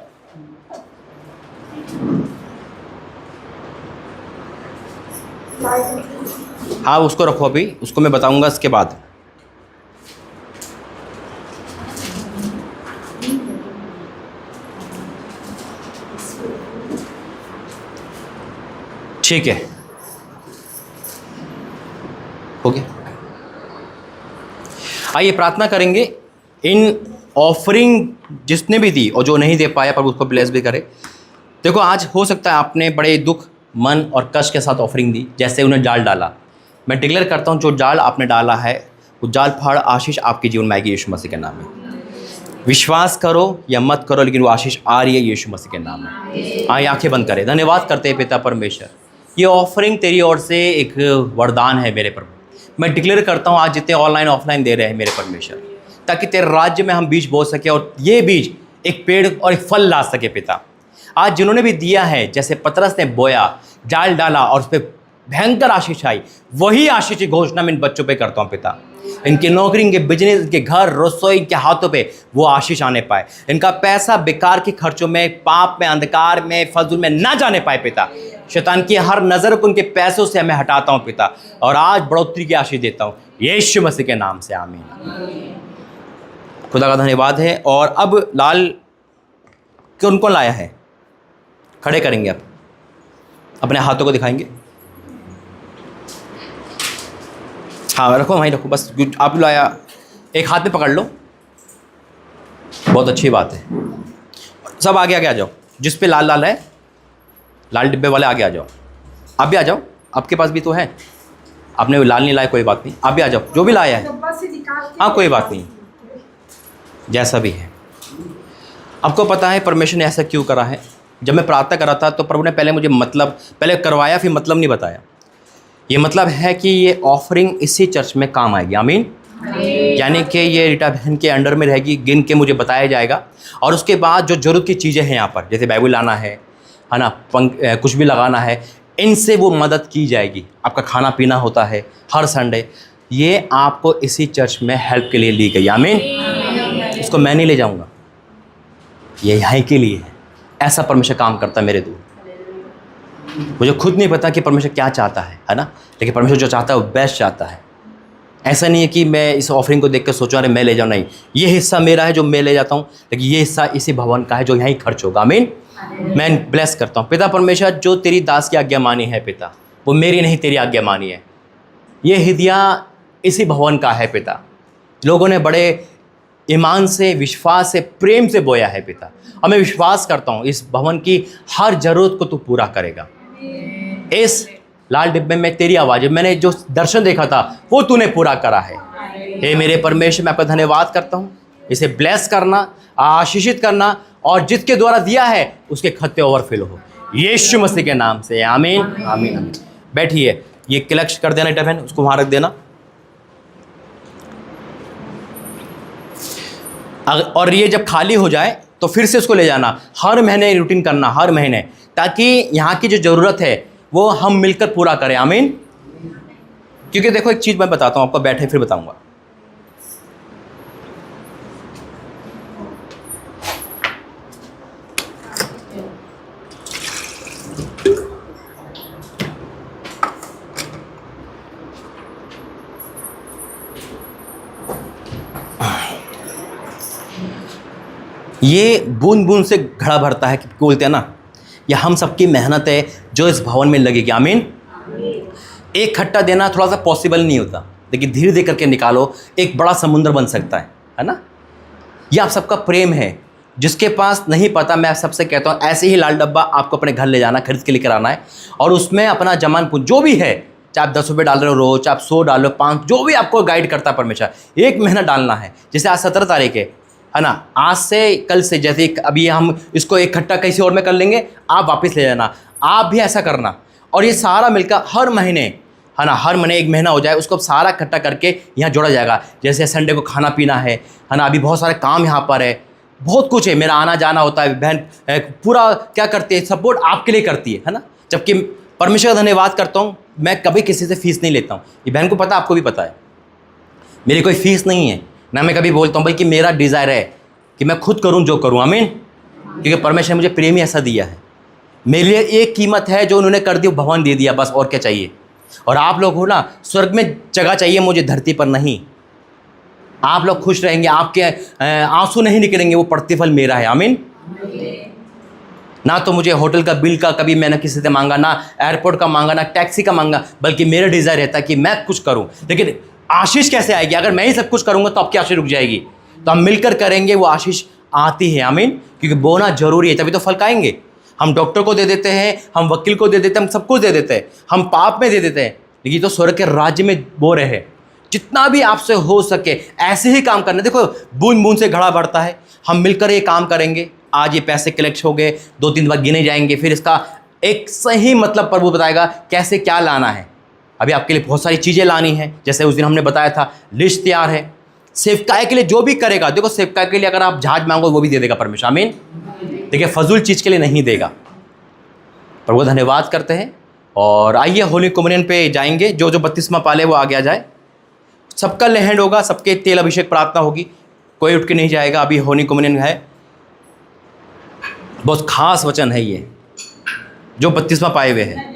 हाँ उसको रखो, अभी उसको मैं बताऊंगा इसके बाद। ठीक है, हो गया। आइए प्रार्थना करेंगे। इन ऑफरिंग जिसने भी दी और जो नहीं दे पाया पर उसको ब्लेस भी करे। देखो आज हो सकता है आपने बड़े दुख, मन और कष्ट के साथ ऑफरिंग दी, जैसे उन्हें जाल डाला। मैं डिक्लेयर करता हूँ जो जाल आपने डाला है वो जाल फाड़ आशीष आपके जीवन में आएगी यीशु मसीह के नाम में। विश्वास करो या मत करो, लेकिन वो आशीष आ रही है यीशु मसीह के नाम में। आइए आंखें बंद करें। धन्यवाद करते हैं पिता परमेश्वर, ये ऑफरिंग तेरी ओर से एक वरदान है मेरे पर। मैं डिक्लेयर करता हूँ आज जितने ऑनलाइन ऑफलाइन दे रहे हैं मेरे परमेश्वर, ताकि तेरे राज्य में हम बीज बो सके और ये बीज एक पेड़ और एक फल ला सके पिता। आज जिन्होंने भी दिया है, जैसे पतरस ने बोया, जाल डाला और उस पर भयंकर आशीष आई, वही आशीष की घोषणा मैं इन बच्चों पे करता हूँ पिता। इनकी नौकरी, इनके बिजनेस, इनके घर, रसोई, इनके हाथों पे वो आशीष आने पाए। इनका पैसा बेकार के खर्चों में, पाप में, अंधकार में, फजूल में ना जाने पाए पिता। शैतान की हर नज़र को उनके पैसों से मैं हटाता हूँ पिता, और आज बढ़ोतरी की आशीष देता हूँ यीशु मसीह के नाम से, आमीन। खुदा का धन्यवाद है। और अब लाल कौन कौन लाया है, खड़े करेंगे, अब अपने हाथों को दिखाएंगे। हाँ रखो, वहीं रखो, बस आप लाया, एक हाथ में पकड़ लो, बहुत अच्छी बात है। सब आगे आगे आ जाओ, जिस पे लाल लाल है, लाल डिब्बे वाले आगे आ जाओ। आप भी आ जाओ, आपके पास भी तो है, आपने लाल नहीं लाया कोई बात नहीं, आप भी आ जाओ, जो भी लाया है। हाँ कोई बात नहीं, जैसा भी है। आपको पता है परमेश्वर ने ऐसा क्यों करा है? जब मैं प्रार्थना कर रहा था तो प्रभु ने पहले मुझे मतलब पहले करवाया, फिर मतलब नहीं बताया। ये मतलब है कि ये ऑफरिंग इसी चर्च में काम आएगी, आमीन। यानी कि ये रीटा बहन के अंडर में रहेगी, गिन के मुझे बताया जाएगा। और उसके बाद जो ज़रूरत की चीज़ें हैं यहाँ पर, जैसे बाइबल लाना है ना, कुछ भी लगाना है, इनसे वो मदद की जाएगी। आपका खाना पीना होता है हर संडे, ये आपको इसी चर्च में हेल्प के लिए ली गई, आमीन। इसको मैं नहीं ले जाऊँगा, ये यहाँ के लिए है। ऐसा परमेश्वर काम करता है मेरे दूर। मुझे खुद नहीं पता कि परमेश्वर क्या चाहता है ना, लेकिन परमेश्वर जो चाहता है वो बेस्ट चाहता है। ऐसा नहीं है कि मैं इस ऑफरिंग को देख कर सोचूं अरे मैं ले जाऊँ, नहीं, ये हिस्सा मेरा है जो मैं ले जाता हूँ, लेकिन ये हिस्सा इसी भवन का है जो यहीं खर्च होगा, आमीन। मैं ब्लेस करता हूँ पिता परमेश्वर, जो तेरी दास की आज्ञा मानी है पिता, वो मेरी नहीं तेरी आज्ञा मानी है। ये हिदिया इसी भवन का है पिता, लोगों ने बड़े ईमान से, विश्वास से, प्रेम से बोया है पिता, और मैं विश्वास करता हूँ इस भवन की हर ज़रूरत को तू पूरा करेगा। इस लाल डिब्बे में तेरी आवाज़ है, मैंने जो दर्शन देखा था वो तूने पूरा करा है। हे मेरे परमेश्वर, मैं आपका धन्यवाद करता हूँ। इसे ब्लेस करना, आशीषित करना, और जिसके द्वारा दिया है उसके खत्ते ओवरफिल हो, यीशु मसीह के नाम से, आमीन आमीन आमीन। बैठिए, ये कलेक्ट कर देना बेटा बहन, उसको वहाँ रख देना। और ये जब खाली हो जाए तो फिर से उसको ले जाना, हर महीने रूटीन करना, हर महीने, ताकि यहाँ की जो ज़रूरत है वो हम मिलकर पूरा करें, आमीन। क्योंकि देखो एक चीज़ मैं बताता हूँ आपको, बैठे फिर बताऊँगा। ये बूंद बूंद से घड़ा भरता है, बोलते हैं ना, ये हम सबकी मेहनत है जो इस भवन में लगेगी, आमीन। एक खट्टा देना थोड़ा सा पॉसिबल नहीं होता, लेकिन धीरे धीरे करके निकालो, एक बड़ा समुद्र बन सकता है ना। ये आप सबका प्रेम है। जिसके पास नहीं पता, मैं सबसे कहता हूँ ऐसे ही लाल डब्बा आपको अपने घर ले जाना, खरीद के लेकर आना है, और उसमें अपना जमान पूंजी जो भी है, चाहे आप 10 रुपये डाल रहे हो रोज, चाहे आप 100 डालो, 5, जो भी आपको गाइड करता है परमेश्वर, 1 महीना डालना है। जैसे आज 17 तारीख है ना, आज से कल से, जैसे अभी हम इसको इकट्ठा किसी और में कर लेंगे, आप वापस ले जाना, आप भी ऐसा करना। और ये सारा मिलकर हर महीने, है ना, हर महीने 1 महीना हो जाए, उसको सारा इकट्ठा करके यहाँ जोड़ा जाएगा। जैसे संडे को खाना पीना है ना, अभी बहुत सारे काम यहाँ पर है, बहुत कुछ है, मेरा आना जाना होता है, बहन पूरा क्या करती है, सपोर्ट आपके लिए करती है ना। जबकि परमेश्वर का धन्यवाद करता हूँ, मैं कभी किसी से फीस नहीं लेता हूँ। ये बहन को पता, आपको भी पता है, मेरी कोई फीस नहीं है ना। मैं कभी बोलता हूँ भाई कि मेरा डिज़ायर है कि मैं खुद करूँ जो करूँ, आमीन। क्योंकि परमेश्वर ने मुझे प्रेम ही ऐसा दिया है, मेरे लिए एक कीमत है जो उन्होंने कर दी, भवन दे दिया, बस और क्या चाहिए। और आप लोग हो ना, स्वर्ग में जगह चाहिए मुझे, धरती पर नहीं। आप लोग खुश रहेंगे, आपके आंसू नहीं निकलेंगे, वो प्रतिफल मेरा है, आमीन। ना तो मुझे होटल का बिल का कभी मैंने किसी से मांगा, ना एयरपोर्ट का मांगा, ना टैक्सी का मांगा, बल्कि मेरा डिज़ायर रहता है कि मैं कुछ करूं। लेकिन आशीष कैसे आएगी? अगर मैं ही सब कुछ करूंगा तो आपकी आशीष रुक जाएगी। तो हम मिलकर करेंगे, वो आशीष आती है, आमीन। क्योंकि बोना जरूरी है, तभी तो फल खाएंगे। हम डॉक्टर को दे देते हैं, हम वकील को दे देते हैं, हम सबको दे देते हैं, हम पाप में दे देते हैं, लेकिन तो स्वर्ग के राज्य में बो रहे हैं। जितना भी आपसे हो सके ऐसे ही काम करना। देखो बूंद बूंद से घड़ा भरता है, हम मिलकर ये काम करेंगे। आज ये पैसे कलेक्ट हो गए, 2-3 दिन बाद गिने जाएंगे, फिर इसका एक सही मतलब प्रभु बताएगा कैसे क्या लाना है। अभी आपके लिए बहुत सारी चीज़ें लानी है, जैसे उस दिन हमने बताया था, लिस्ट तैयार है। सेवकाई के लिए जो भी करेगा, देखो सेवकाई के लिए अगर आप जहाज मांगो वो भी दे देगा परमेश्वर, आमीन। देखिए फजूल चीज़ के लिए नहीं देगा। प्रभु धन्यवाद करते हैं। और आइए होली कम्युनियन पे जाएंगे। जो जो बपतिस्मा पाले वो आगे आ जाए। सबका लहंड होगा, सबके तेल अभिषेक प्रार्थना होगी, कोई उठ के नहीं जाएगा। अभी होली कम्युनियन है, बहुत खास वचन है ये, जो बपतिस्मा पाए हुए हैं।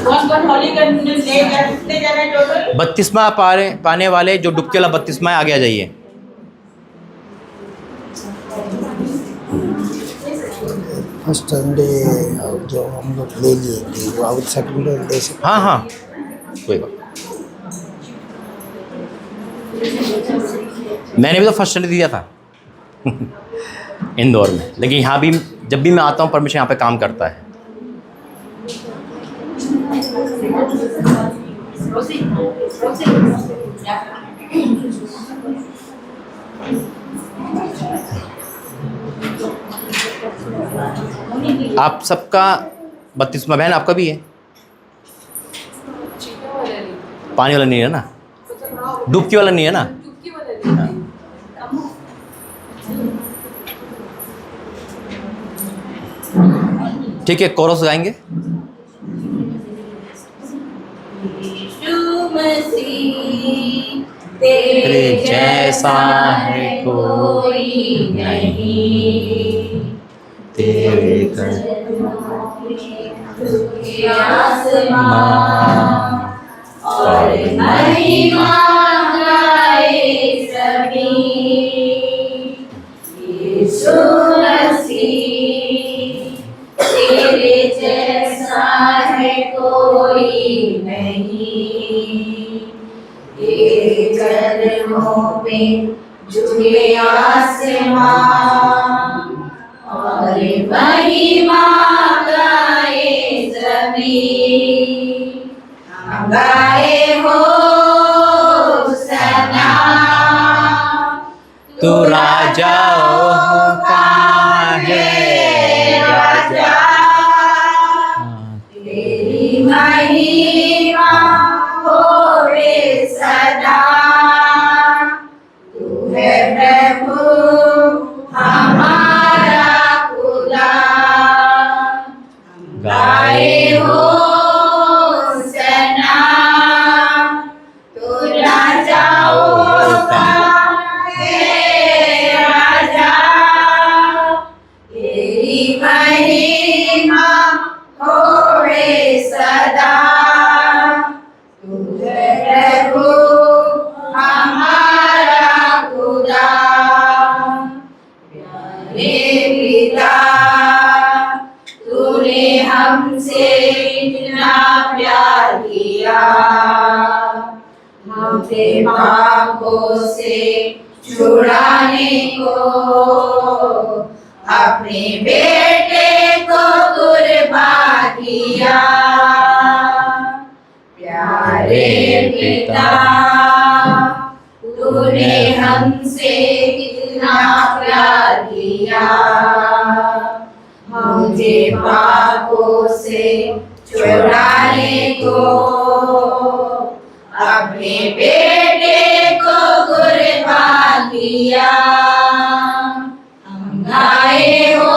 कौन होली ले जा रहे हैं टोटल? बपतिस्मा पाने वाले जो डुबकी वाला बपतिस्मा है, आगे आ जाइए। फर्स्ट संडे जो हम लोग ले लिए थे, वो आउट सेकंड ले सकते। हाँ हाँ, कोई बात। मैंने भी तो फर्स्ट संडे दिया था इंदौर में, लेकिन यहाँ भी जब भी मैं आता हूँ परमेश्वर यहाँ पे काम करता है। आप सबका बपतिस्मा बहन आपका भी है? पानी वाला नहीं है ना, डुबकी वाला नहीं है ना? ठीक है, कोरस गाएंगे। तेरे जैसा है कोई नहीं, तेरे आसमां और महिमा गाए सभी। यीशु मसीह तेरे जैसा है कोई नहीं, तेरे कदमों पे झुके आसमां और और महिमा गाए जमीन, हम गाए हो सना। तू राजा का है राजा, तेरी महिमा हो रे सदा। तू है प्रभु हमारा खुदा, गाए हो सना। तू राजाओं का है राजा, तेरी महिमा हो रे सदा। तू है प्रभु हमारा खुदा, प्यारे पिता तूने हमसे इतना प्यार किया, हमसे पापों से छुड़ाने को अपने बेटे को कुर्बान किया। प्यारे पिता तूने हमसे कितना प्यार किया, मुझे पापों से छुड़ाने को अपने बेटे को कुर्बान किया। हम गाए हो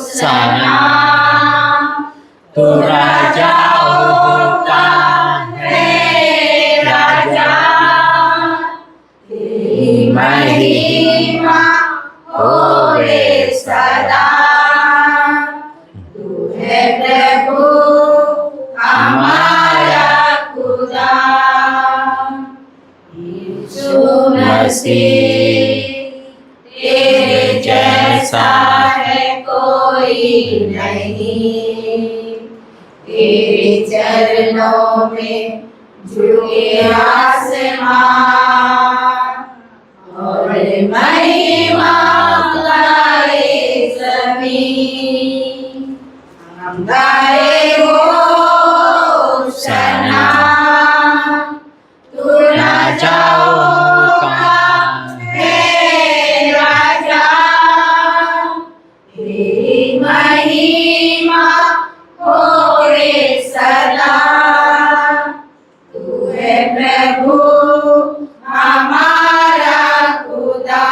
सना। तू राजाओं का है राजा, तेरी महिमा हो रे सदा। तू है प्रभु हमारा खुदा, यीशु मसीह तेरे जैसा है कोई नहीं। तेरे चरणों में झुके आसमान और महिमा गाए जमीन, हम गाए हो सना। तू राजाओं का है राजा, तेरी महिमा हो रे सदा। तू है प्रभु हमारा खुदा।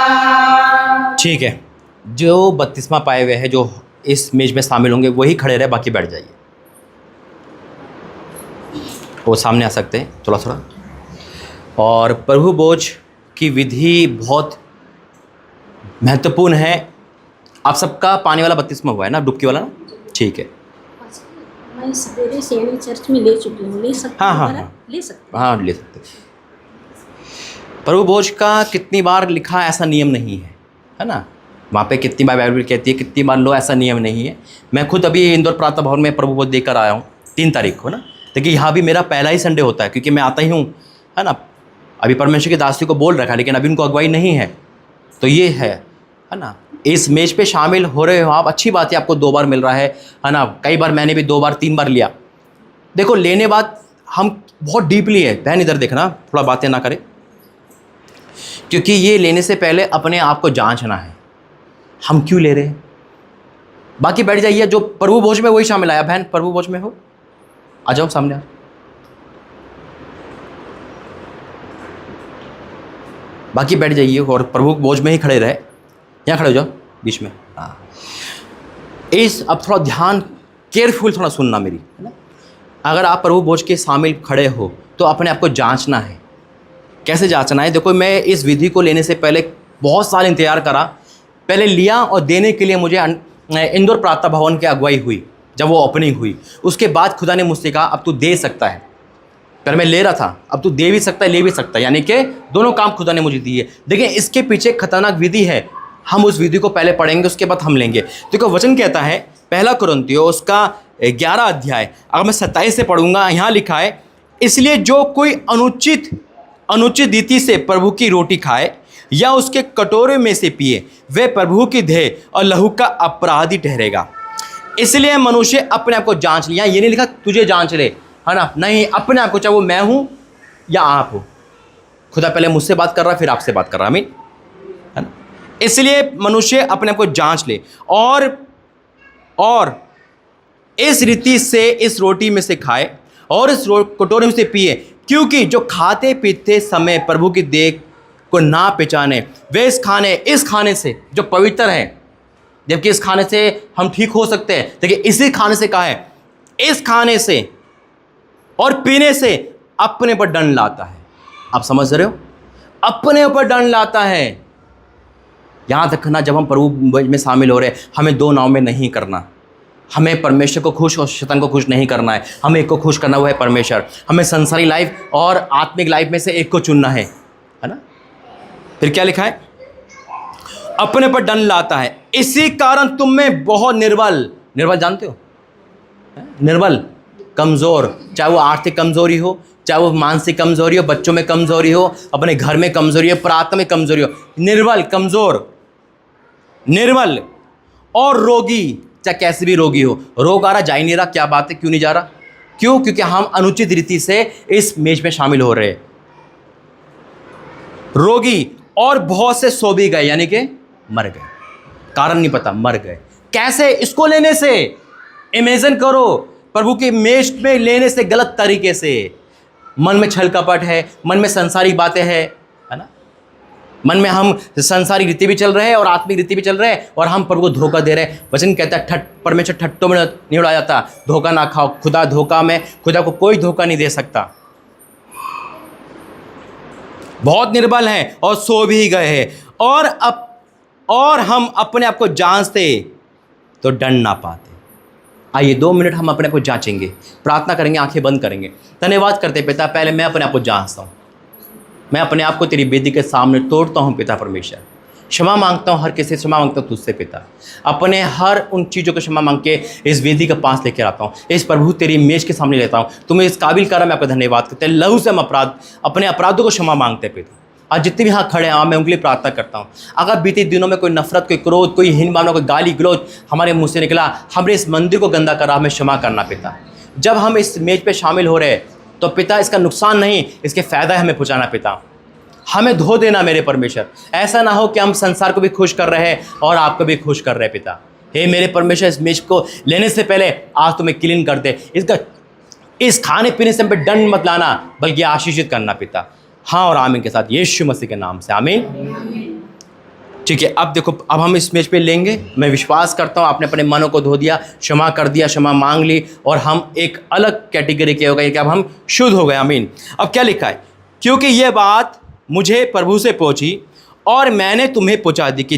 ठीक है, जो बपतिस्मा पाए हुए हैं, जो इस मेज में शामिल होंगे, वही खड़े रहे, बाकी बैठ जाइए। वो सामने आ सकते हैं थोड़ा थोड़ा। और प्रभु भोज की विधि बहुत महत्वपूर्ण है। आप सबका पानी वाला बपतिस्मा हुआ है ना, डुबकी वाला ना? ठीक है, मैं सवेरे सेनी चर्च में ले चुकी हूँ, ले सकती हाँ हूँ हाँ दोबारा? हाँ ले सकती हाँ ले सकते हैं। प्रभु भोज का कितनी बार लिखा ऐसा नियम नहीं है ना? वहाँ पे कितनी बार बाइबल कहती है, कितनी बार लो, ऐसा नियम नहीं है। मैं खुद अभी इंदौर प्रातः भवन में प्रभु भोज देकर आया हूँ 3 तारीख को ना। देखिए यहाँ भी मेरा पहला ही संडे होता है, क्योंकि मैं आता ही हूँ, है ना। अभी परमेश्वर की दासी को बोल रखा है, लेकिन अभी उनको अगुवाई नहीं है। तो ये है ना। इस मेज पे शामिल हो रहे हो आप, अच्छी बात है, आपको 2 बार मिल रहा है ना। कई बार मैंने भी 2 बार 3 बार लिया। देखो, लेने बाद हम बहुत डीपली है, बहन इधर देखना, थोड़ा बातें ना करें, क्योंकि ये लेने से पहले अपने आप को जांचना है, हम क्यों ले रहे हैं। बाकी बैठ जाइए, जो प्रभु भोज में वही शामिल आया। बहन प्रभु भोज में हो, आ जाओ सामने। बाकी बैठ जाइए और प्रभु भोज में ही खड़े रहे। यहाँ खड़े हो जाओ बीच में। हाँ, अब थोड़ा ध्यान केयरफुल थोड़ा सुनना मेरी, है ना। अगर आप प्रभु भोज के शामिल खड़े हो तो अपने आप को जांचना है। कैसे जांचना है? देखो, मैं इस विधि को लेने से पहले बहुत साल इंतजार करा। पहले लिया और देने के लिए मुझे इंदौर प्रातः भवन की अगुवाई हुई, जब वो ओपनिंग हुई। उसके बाद खुदा ने मुझसे कहा, अब तू दे सकता है। पहले मैं ले रहा था, अब तू दे भी सकता है, ले भी सकता है, यानी कि दोनों काम खुदा ने मुझे दिए। देखिए, इसके पीछे खतरनाक विधि है। हम उस विधि को पहले पढ़ेंगे, उसके बाद हम लेंगे। देखो, वचन कहता है 1 कुरिन्थियों उसका 11 अध्याय, अगर मैं 27 से पढ़ूंगा, यहाँ लिखा है, इसलिए जो कोई अनुचित रीति से प्रभु की रोटी खाए या उसके कटोरे में से पिए वह प्रभु की देह और लहू का अपराधी ठहरेगा। इसलिए मनुष्य अपने आप को जांच ले। यहाँ ये नहीं लिखा तुझे जांच ले, है ना, नहीं, अपने आप को, चाहे वो मैं हूँ या आप हो। खुदा पहले मुझसे बात कर रहा फिर आपसे बात कर रहा, आमीन, है ना। इसलिए मनुष्य अपने आप को जांच ले और इस रीति से इस रोटी में से खाए और इस कटोरे में से पिए, क्योंकि जो खाते पीते समय प्रभु की देह को ना पहचाने वे इस खाने से जो पवित्र है, जबकि इस खाने से हम ठीक हो सकते हैं, देखिए इसी खाने से कहा है, इस खाने से और पीने से अपने पर दंड लाता है। आप समझ रहे हो, अपने ऊपर दंड लाता है। यहां तक ना, जब हम प्रभु में शामिल हो रहे हैं, हमें दो नाव में नहीं करना। हमें परमेश्वर को खुश और शैतान को खुश नहीं करना है, हमें एक को खुश करना हुआ है परमेश्वर। हमें संसारी लाइफ और आत्मिक लाइफ में से एक को चुनना है ना। फिर क्या लिखा है, अपने पर दंड लाता है, इसी कारण तुम में बहुत निर्बल जानते हो, निर्बल, कमज़ोर, चाहे वो आर्थिक कमज़ोरी हो, चाहे वो मानसिक कमज़ोरी हो, बच्चों में कमज़ोरी हो, अपने घर में कमज़ोरी हो, प्रार्थना में कमज़ोरी हो, निर्बल, कमज़ोर, निर्बल और रोगी, चाहे कैसे भी रोगी हो। रोग आ रहा, जा ही नहीं रहा, क्या बात है, क्यों नहीं जा रहा? क्यों? क्योंकि हम अनुचित रीति से इस मेज में शामिल हो रहे हैं। रोगी और बहुत से सो भी गए, यानी कि मर गए, कारण नहीं पता, मर गए। कैसे? इसको लेने से, इमेजिन करो, प्रभु की मेज में लेने से गलत तरीके से। मन में छल कपट है, मन में संसारिक बातें हैं, है ना, मन में हम संसारिक रीति भी चल रहे हैं और आत्मिक रीति भी चल रहे हैं, और हम प्रभु को धोखा दे रहे हैं। वचन कहता है परमेश्वर ठट्टों में नहीं उड़ाया जाता, धोखा ना खाओ। खुदा धोखा में, खुदा को कोई धोखा नहीं दे सकता। बहुत निर्बल हैं और सो भी गए हैं, और हम अपने आप को जांचते तो दंड ना पाते। आइए 2 मिनट हम अपने आप को जांचेंगे, प्रार्थना करेंगे, आंखें बंद करेंगे। धन्यवाद करते पिता, पहले मैं अपने आप को जांचता हूँ। मैं अपने आप को तेरी वेदी के सामने तोड़ता हूँ पिता परमेश्वर। क्षमा मांगता हूँ, हर किसी से क्षमा मांगता हूँ तुझसे पिता। अपने हर उन चीज़ों को क्षमा मांग के इस वेदी के पास लेकर आता हूँ, इस प्रभु तेरी मेज के सामने लेता हूँ। तुम्हें इस काबिल करा, मैं आपका धन्यवाद करते हैं। लहू से हम अपने अपराधों को क्षमा मांगते पिता। आज जितने भी यहाँ खड़े हैं, मैं उनके लिए प्रार्थना करता हूँ। अगर बीते दिनों में कोई नफरत, कोई क्रोध, कोई हीन भावना, कोई गाली गलौज हमारे मुँह से निकला, हमने इस मंदिर को गंदा करा, हमें क्षमा करना पिता। जब हम इस मेज पे शामिल हो रहे हैं तो पिता इसका नुकसान नहीं, इसके फ़ायदा हमें पहुँचाना पिता। हमें धो देना मेरे परमेश्वर, ऐसा ना हो कि हम संसार को भी खुश कर रहे हैं और आपको भी खुश कर रहे हैं पिता। हे मेरे परमेश्वर, इस मेज को लेने से पहले आज तुम्हें क्लीन कर दे। इस खाने पीने से हम पे दंड मत लाना, बल्कि आशीषित करना पिता। हाँ और आमीन के साथ, यीशु मसीह के नाम से आमीन। ठीक है, अब देखो, अब हम इस मेज पे लेंगे। मैं विश्वास करता हूँ आपने अपने मनों को धो दिया, क्षमा कर दिया, क्षमा मांग ली, और हम एक अलग कैटेगरी के हो गए कि अब हम शुद्ध हो गए। आमीन। अब क्या लिखा है, क्योंकि ये बात मुझे प्रभु से पहुंची और मैंने तुम्हें पहुंचा दी कि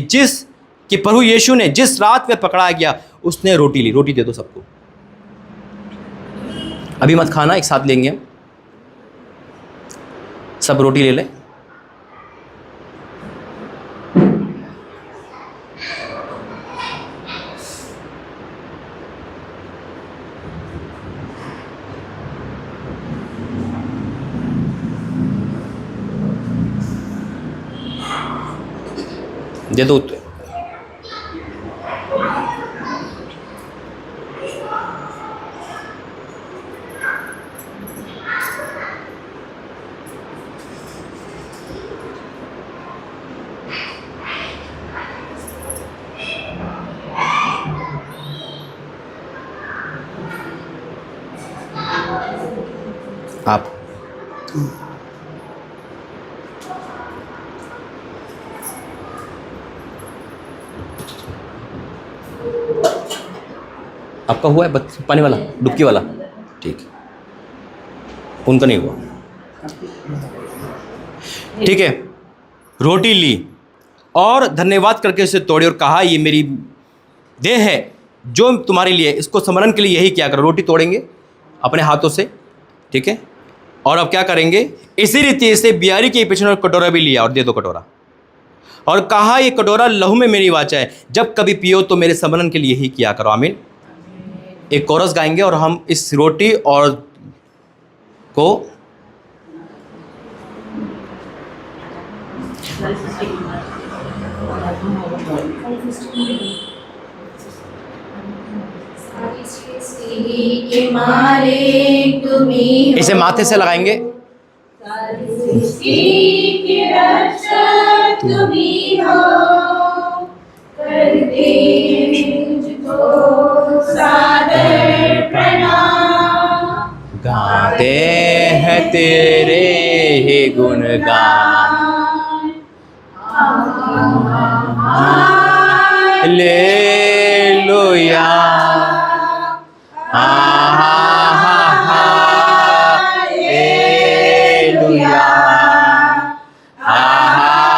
प्रभु यीशु ने जिस रात में पकड़ा गया उसने रोटी ली। रोटी दे दो सबको, अभी मत खाना, एक साथ लेंगे हम सब, रोटी ले लें। दे दो। आप आपका हुआ है पानी वाला, डुबकी वाला? ठीक है, उनका नहीं हुआ। ठीक है, रोटी ली और धन्यवाद करके उसे तोड़ी और कहा, ये मेरी देह है जो तुम्हारे लिए, इसको स्मरण के लिए यही क्या करो। रोटी तोड़ेंगे अपने हाथों से, ठीक है, और अब क्या करेंगे, इसी रीति से बियारी के पीछे कटोरा भी लिया और दे दो कटोरा, और कहा, ये कटोरा लहू में मेरी वाचा है, जब कभी पियो तो मेरे स्मरण के लिए ही किया करो। आमीन। एक कोरस गाएंगे और हम इस रोटी और को इसे माथे से लगाएंगे। गाते हैं तेरे ही गुणगान, हालेलुया, हालेलुया, हालेलुया।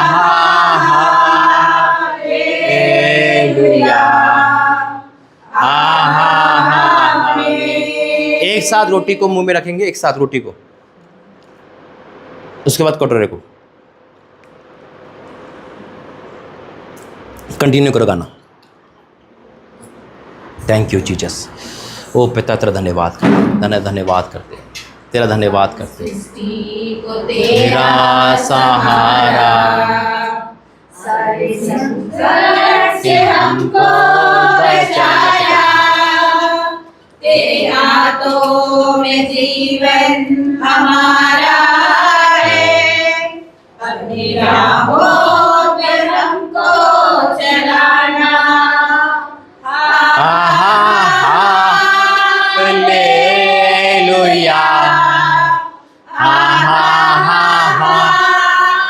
एक साथ रोटी को मुंह में रखेंगे, एक साथ रोटी को, उसके बाद कटोरे को। कंटिन्यू करो गाना। Thank you Jesus. ओ पिता तेरा धन्यवाद करते, धन्यवाद करते, तेरा धन्यवाद करते। तेरा सहारा से हमको बचाया, तेरे हाथों में जीवन हमारा है, अपनी राहों पर हमको चलाना। हालेलुया,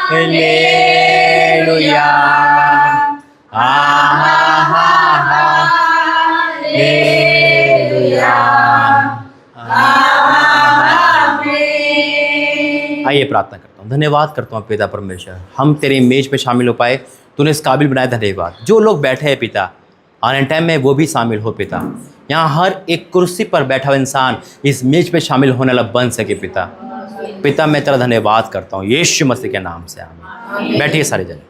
हालेलुया, आइए प्रार्थना करता हूँ। धन्यवाद करता हूँ पिता परमेश्वर, हम तेरे इमेज पे शामिल हो पाए, तूने इस काबिल बनाया। धन्यवाद। जो लोग बैठे हैं पिता आने टाइम में वो भी शामिल हो पिता। यहाँ हर एक कुर्सी पर बैठा हुआ इंसान इस मेज पे शामिल होने वाला बन सके पिता। पिता मैं तेरा धन्यवाद करता हूँ यीशु मसीह के नाम से, आमीन। बैठिए सारे जने।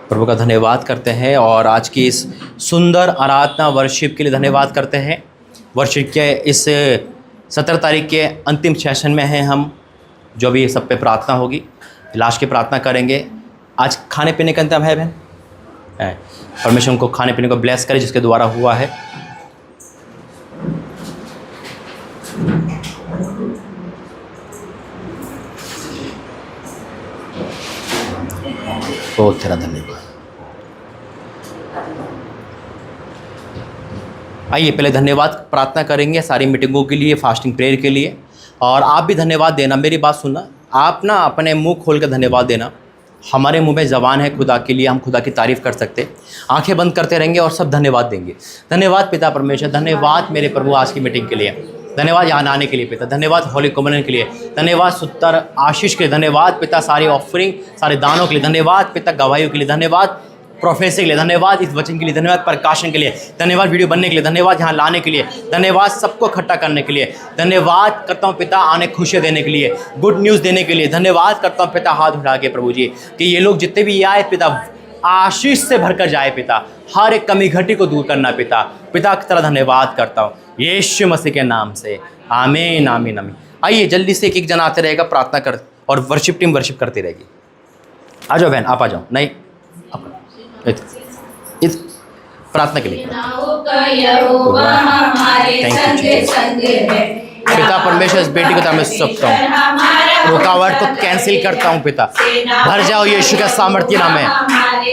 प्रभु का धन्यवाद करते हैं और आज की इस सुंदर आराधना वर्शिप के लिए धन्यवाद करते हैं। वर्शिप के इस 17 तारीख के अंतिम सेशन में हैं हम, जो भी सब पे प्रार्थना होगी, लास्ट की प्रार्थना करेंगे। आज खाने पीने का इंतजाम है बहन, परमेश्वर उनको खाने पीने को ब्लेस करे जिसके द्वारा हुआ है। बहुत तेरा धन्यवाद। आइए पहले धन्यवाद प्रार्थना करेंगे सारी मीटिंगों के लिए, फास्टिंग प्रेयर के लिए। और आप भी धन्यवाद देना, मेरी बात सुनना, आप ना अपने मुंह खोल कर धन्यवाद देना। हमारे मुंह में ज़बान है खुदा के लिए, हम खुदा की तारीफ़ कर सकते, आंखें बंद करते रहेंगे और सब धन्यवाद देंगे। धन्यवाद पिता परमेश्वर, धन्यवाद मेरे प्रभु आज की मीटिंग के लिए, धन्यवाद यहाँ आने के लिए पिता, धन्यवाद होली कम्युनियन के लिए, धन्यवाद सुत्तर आशीष के लिए, धन्यवाद पिता सारे ऑफरिंग सारे दानों के लिए, धन्यवाद पिता गवाहियों के लिए, धन्यवाद प्रोफेसी के लिए, धन्यवाद इस वचन के लिए, धन्यवाद प्रकाशन के लिए, धन्यवाद वीडियो बनने के लिए, धन्यवाद यहाँ लाने के लिए, धन्यवाद सबको इकट्ठा करने के लिए, धन्यवाद करता हूँ पिता आने खुशियाँ देने के लिए, गुड न्यूज़ देने के लिए, धन्यवाद करता हूँ पिता हाथ उठा के प्रभु जी कि ये लोग जितने भी आए पिता आशीष से भरकर जाए पिता, हर एक कमी घटी को दूर करना पिता, पिता की तरह धन्यवाद करता हूँ यीशु मसीह के नाम से, आमीन आमीन आमीन। आइए जल्दी से एक एक जन आते रहेगा, प्रार्थना कर और वर्शिप टीम वर्शिप करती रहेगी। आ जाओ बहन, आप आ जाओ, नहीं इस प्रार्थना के लिए। पिता परमेश्वर इस बेटी को तो मैं सकता हूँ, रुकावट को कैंसिल करता हूँ पिता, भर जाओ यीशु का सामर्थ्य नाम है।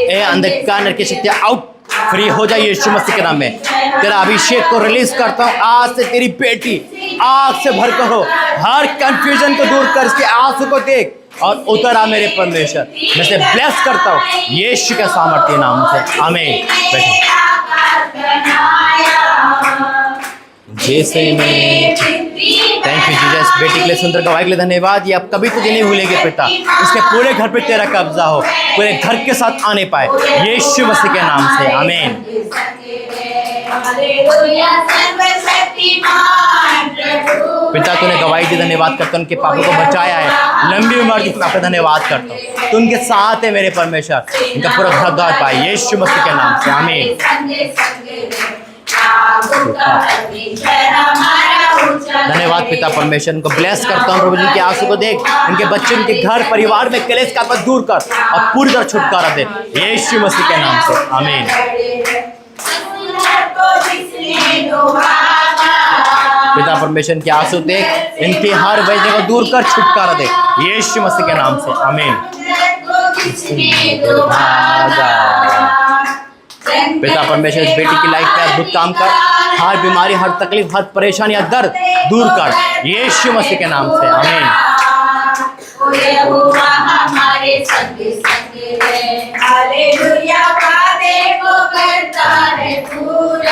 ए अंधकार की शक्तियाँ आउट, फ्री हो जाए यीशु मसीह के नाम में। तेरा अभिषेक को रिलीज करता हूँ, आज से तेरी बेटी आग से भर कर हो, हर कंफ्यूजन को दूर कर, इसके आंसू को देख और उतर आ मेरे परमेश्वर। मैं से ब्लेस करता हूँ यीशु के सामर्थ्य नाम से, आमीन। जैसे मैं थैंक यू जीसस, बेटी के लिए सुंदर गवाही के लिए धन्यवाद। ये आप कभी तुझे नहीं भूलेंगे पिता, इसके पूरे घर पे तेरा कब्जा हो, पूरे घर के साथ आने पाए यीशु मसीह के नाम से, आमीन। हालेलुया सर्वशक्तिमान प्रभु। पिता तूने गवाही दी, धन्यवाद करता हूँ उनके पापा को बचाया है, लंबी उम्र दी आपका धन्यवाद करता हूँ। तू उनके साथ है मेरे परमेश्वर, इनका पूरा भाग्य पाए यीशु मसीह के नाम से आमीन। धन्यवाद पिता परमेश्वर, उनको ब्लेस करता हूँ प्रभु जी के आंसू को देख, उनके बच्चे उनके घर परिवार में कलेश का पद दूर कर और पूरी तरह छुटकारा दे यीशु मसीह के नाम से आमीन। पिता परमेश्वर के आंसू देख, इनकी हर वजह को दूर कर छुटकारा दे यीशु मसीह के नाम से आमीन। पिता परमेश्वर इस बेटी की लाइफ में अद्भुत काम कर, हर बीमारी हर तकलीफ हर परेशानी हर दर्द दूर कर यीशु मसीह के नाम से आमीन।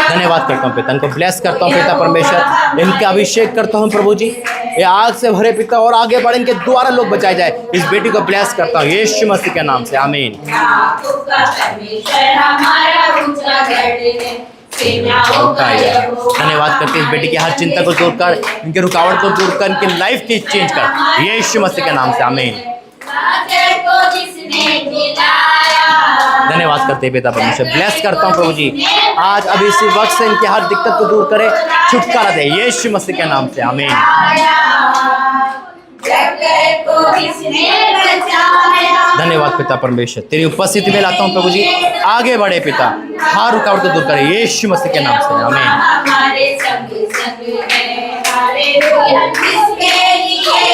धन्यवाद करता हूँ पिता, इनको ब्लेस करता हूँ पिता परमेश्वर, इनका अभिषेक करता हूँ प्रभु जी, ये आग से भरे पिता और आगे बढ़े, इनके द्वारा लोग बचाए जाए। इस बेटी को ब्लेस करता हूँ यीशु मसीह के नाम से आमीन। धन्यवाद करते इस बेटी की हर चिंता को दूर कर, इनके रुकावट को दूर कर, इनकी लाइफ की चेंज कर यीशु मसीह के नाम से आमीन। धन्यवाद करते हैं पिता परमेश्वर, ब्लेस करता हूँ प्रभु जी, आज अभी इसी वक्त से इनकी हर दिक्कत को दूर करे, छुटकारा दे यीशु मसीह के नाम से आमीन। धन्यवाद पिता परमेश्वर, तेरी उपस्थिति में लाता हूँ प्रभु जी, आगे बढ़े पिता, हर रुकावट को दूर करे यीशु मसीह के नाम से आमीन।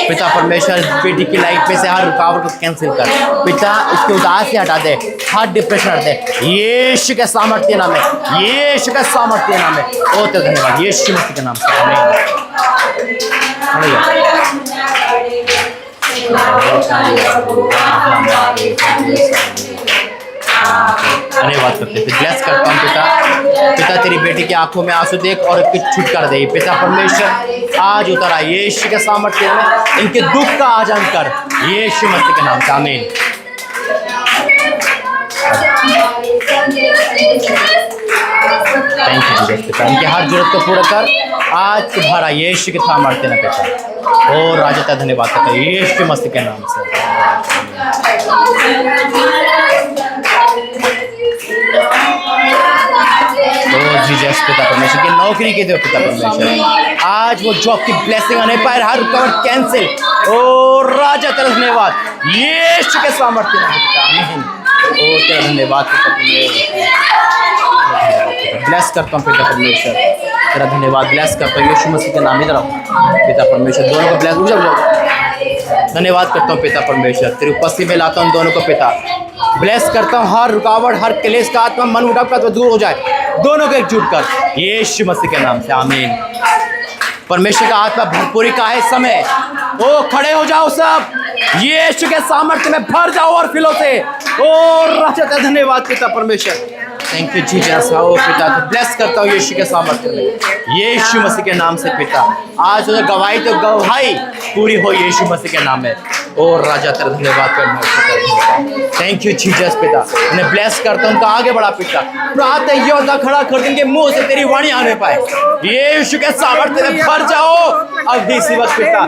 पिता परमेश्वर बेटी की लाइफ में से हर रुकावट को कैंसिल कर पिता, इसके उदासी हटा दे, हर डिप्रेशन हटा दे यीशु के सामर्थ्य नाम है, यीशु के सामर्थ्य नाम है। ओ तेरा धन्यवाद यीशु मसीह के नाम से आमीन। धन्यवाद करते हैं, ब्लेस करता हूँ पिता, पिता तेरी बेटी की आंखों में आंसू देख और छुटकारा दे पिता परमेश्वर, आज उतर आए यीशु के सामर्थ्य में, इनके दुख का आजान कर यीशु मसीह के नाम से आमीन। थैंक यू जीसस पिता, इनके हर जरूरत को पूरा कर, आज तुम्हारा यीशु के सामर्थ्य में पिता, और राजा का धन्यवाद करता है यीशु मसीह के नाम से। जीसस पिता परमेश्वर की नौकरी के दो पिता परमेश्वर, आज वो जॉब की ब्लेसिंग आने पाए, हर रुकावट कैंसिल, ओ राजा तेरा धन्यवाद यीशु के सामर्थ्य में पिता आमीन। ओ तेरा धन्यवाद पिता ब्लेस करता हूँ पिता परमेश्वर, तेरा धन्यवाद ब्लेस करता हूँ यीशु मसीह के नाम। इधर पिता परमेश्वर दोनों को ब्लेस, धन्यवाद करता हूँ पिता परमेश्वर, तेरी उपस्थिति में लाता हूँ दोनों को पिता, ब्लेस करता हूँ, हर रुकावट हर क्लेश का आत्मा मन उठा कर दूर हो जाए, दोनों को एकजुट कर यीशु मसीह के नाम से आमीन। परमेश्वर का आत्मा भरपूरी का है समय, ओ खड़े हो जाओ सब, यीशु के सामर्थ्य में भर जाओ और फिलो से, ओ राजा धन्यवाद पिता परमेश्वर, थैंक यू जीसस। ओ पिता तो ब्लेस करता हूँ यीशु के सामर्थ्य में यीशु मसीह के नाम से पिता, आज उधर गवाही तो गवाही पूरी हो यीशु मसीह के नाम में, और राजा तेरा धन्यवाद करना, थैंक यू जीसस पिता, उन्हें ब्लेस करता हूँ, उनको आगे बढ़ा पिता, प्रातः योद्धा खड़ा कर देंगे, मुंह से तेरी वाणी आने पाए यीशु के सामर्थ्य में भर जाओ अभी इसी वक्त पिता,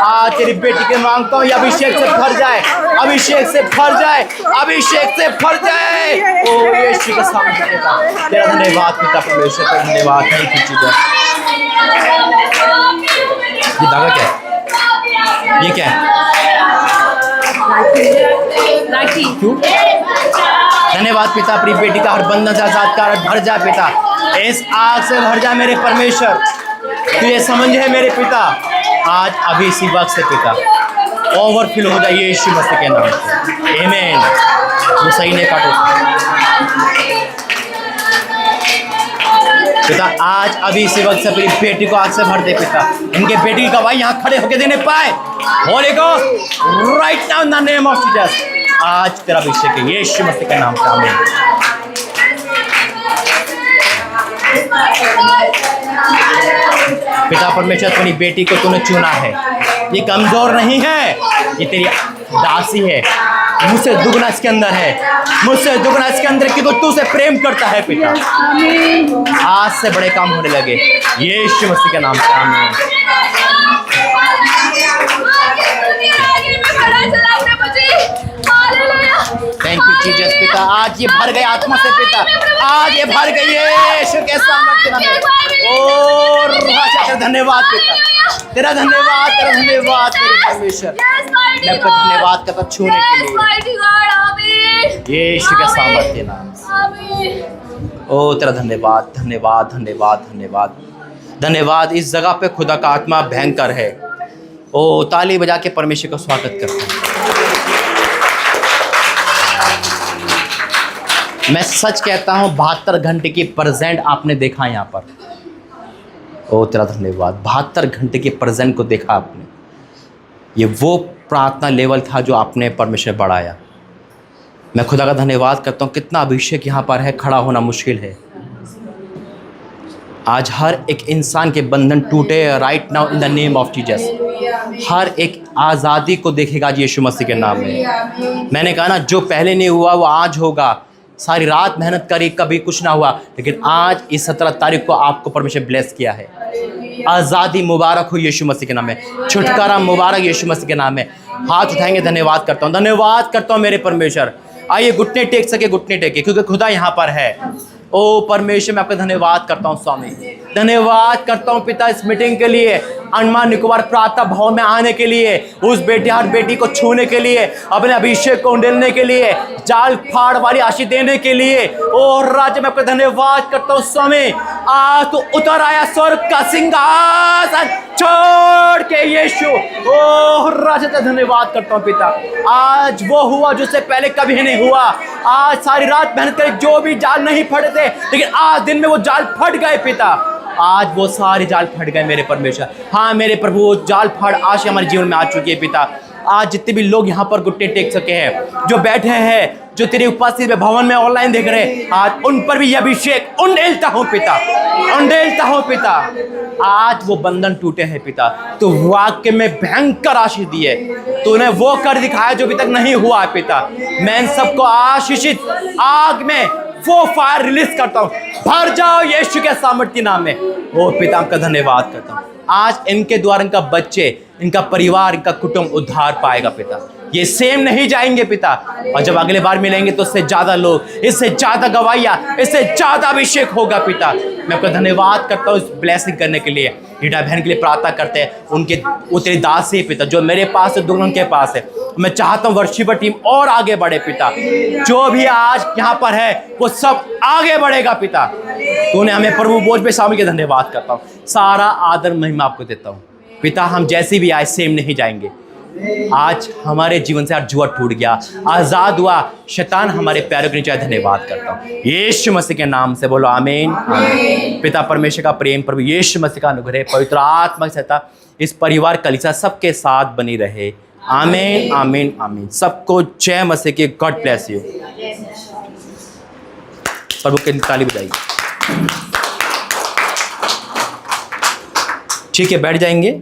आज तेरी बेटी के मांगता हूँ अभिषेक से भर जाए, अभिषेक से भर जाए, अभिषेक से भर जाए, ओ यीशु के सामर्थ्य पिता, तेरा धन्यवाद पिता परमेश्वर का धन्यवाद, थैंक यू जीसस। ये धागा क्या है, ये क्या है, राखी क्यों? धन्यवाद पिता, अपनी बेटी का हर बंधन से आजाद कर, भर जा पिता, इस आग से भर जा मेरे परमेश्वर, तुझे समझ है मेरे पिता, आज अभी इसी वक्त से पिता ओवरफिल हो जाए यीशु मसीह के नाम से आमीन। वो सही नहीं काटो पिता, आज अभी इसी वक्त से अपनी बेटी को आग से भर दे पिता, इनके बेटी की गवाही यहाँ खड़े होकर देने पाए, Holi ghost right now in the name of Jesus, आज तेरा अभिषेक है यीशु मसीह के नाम से आमीन। पिता परमेश्वर अपनी बेटी को तूने चुना है, ये कमजोर नहीं है, ये तेरी दासी है, मुझसे दुगना इसके अंदर है, मुझसे दुगना इसके अंदर कि तो तुझसे प्रेम करता है पिता। आज से बड़े काम होने लगे यीशु मसीह के नाम से, आमीन। थैंक यू जीसस पिता, आज ये भर गए आत्मा से पिता, आज ये भर गई यीशु के सामर्थ्य नाम में। ओ राजा तेरा धन्यवाद पिता, तेरा धन्यवाद, तेरा धन्यवाद मेरे परमेश्वर। मैं आपका धन्यवाद करता छूने के लिए यीशु के सामर्थ्य नाम से। ओ तेरा धन्यवाद, धन्यवाद, धन्यवाद, धन्यवाद, धन्यवाद। इस जगह पे खुदा का आत्मा भयंकर है। ओ ताली बजा के परमेश्वर का स्वागत करते हैं। मैं सच कहता हूँ 72 घंटे की प्रेजेंट आपने देखा यहाँ पर। ओ तेरा धन्यवाद, 72 घंटे की प्रेजेंट को देखा आपने। ये वो प्रार्थना लेवल था जो आपने परमेश्वर बढ़ाया। मैं खुदा का धन्यवाद करता हूँ। कितना अभिषेक यहाँ पर है, खड़ा होना मुश्किल है। आज हर एक इंसान के बंधन टूटे right now in the name of Jesus. हर एक आज़ादी को देखेगा यीशु मसीह के नाम में। मैंने कहा ना, जो पहले नहीं हुआ वो आज होगा। सारी रात मेहनत करी, कभी कुछ ना हुआ, लेकिन आज इस 17 तारीख को आपको परमेश्वर ब्लेस किया है। आज़ादी मुबारक हो यीशु मसीह के नाम में, छुटकारा मुबारक यीशु मसीह के नाम में। हाथ उठाएंगे, धन्यवाद करता हूँ, धन्यवाद करता हूँ मेरे परमेश्वर। आइए घुटने टेक सके घुटने टेके, क्योंकि खुदा यहाँ पर है। ओ परमेश्वर, मैं आपका धन्यवाद करता हूँ स्वामी, धन्यवाद करता हूँ पिता इस मीटिंग के लिए, अंडमान निकोबार प्रार्थना भवन में आने के लिए, उस बेटे हर बेटी को छूने के लिए, अपने अभिषेक को उंडेलने के लिए, जाल फाड़ वाली आशीष देने के लिए। ओ राजा, मैं आपका धन्यवाद करता हूँ स्वामी। आज तो उतर आया स्वर्ग का सिंहासन छोड़ के यीशु। ओ राजा, का धन्यवाद करता हूँ पिता। आज वो हुआ जो से पहले कभी नहीं हुआ। आज सारी रात मेहनत करे, जो भी जाल नहीं फटे थे, लेकिन आज दिन में वो जाल फट गए पिता। आज वो सारे जाल फट गए मेरे परमेश्वर। हाँ मेरे प्रभु, वो जाल फाड़ आज हमारे जीवन में आ चुकी है पिता। आज जितने भी लोग यहाँ पर घुटने टेक सके हैं, जो बैठे हैं, जो तेरी उपस्थिति में भवन में ऑनलाइन देख रहे हैं, आज उन पर भी यह अभिषेक उंडेलता हूँ पिता, उंडेलता हूँ पिता। आज वो बंधन टूटे हैं पिता। तो वाक्य में भयंकर आशीष दी है, तूने वो कर दिखाया जो अभी तक नहीं हुआ है पिता। मैं इन सबको आशीषित आग में वो फायर रिलीज करता हूँ, भर जाओ यीशु के सामर्थ्य नाम में। ओ पिता, आपका धन्यवाद करता हूँ। आज इनके द्वारा इनका बच्चे, इनका परिवार, इनका कुटुंब उद्धार पाएगा पिता। ये सेम नहीं जाएंगे पिता, और जब अगले बार मिलेंगे तो इससे ज्यादा लोग, इससे ज्यादा गवाहियां, इससे ज्यादा अभिषेक होगा पिता। मैं आपका धन्यवाद करता हूँ इस ब्लेसिंग करने के लिए। हीटा बहन के लिए प्रार्थना करते हैं, उनके वो तेरी दासी है पिता, जो मेरे पास है, दोनों उनके पास है। मैं चाहता हूँ वर्शिपर टीम और आगे बढ़े पिता। जो भी आज यहाँ पर है वो सब आगे बढ़ेगा पिता। तूने हमें प्रभु बोझ पे शामिल किया, धन्यवाद करता हूँ। सारा आदर महिमा आपको देता हूँ पिता। हम जैसे भी आए सेम नहीं जाएंगे। आज हमारे जीवन से आज जुआ टूट गया, आज़ाद हुआ, शैतान हमारे पैरों के नीचे। धन्यवाद करता हूँ यीशु मसीह के नाम से, बोलो आमीन, आमीन। पिता परमेश्वर का प्रेम, प्रभु यीशु मसीह का अनुग्रह, पवित्र आत्मा की सहायता इस परिवार कलीसिया सबके साथ बनी रहे। आमीन, आमीन, आमीन। सबको जय मसीह की। God bless you. प्रभु के ताली बजाइए। ठीक है, बैठ जाएंगे।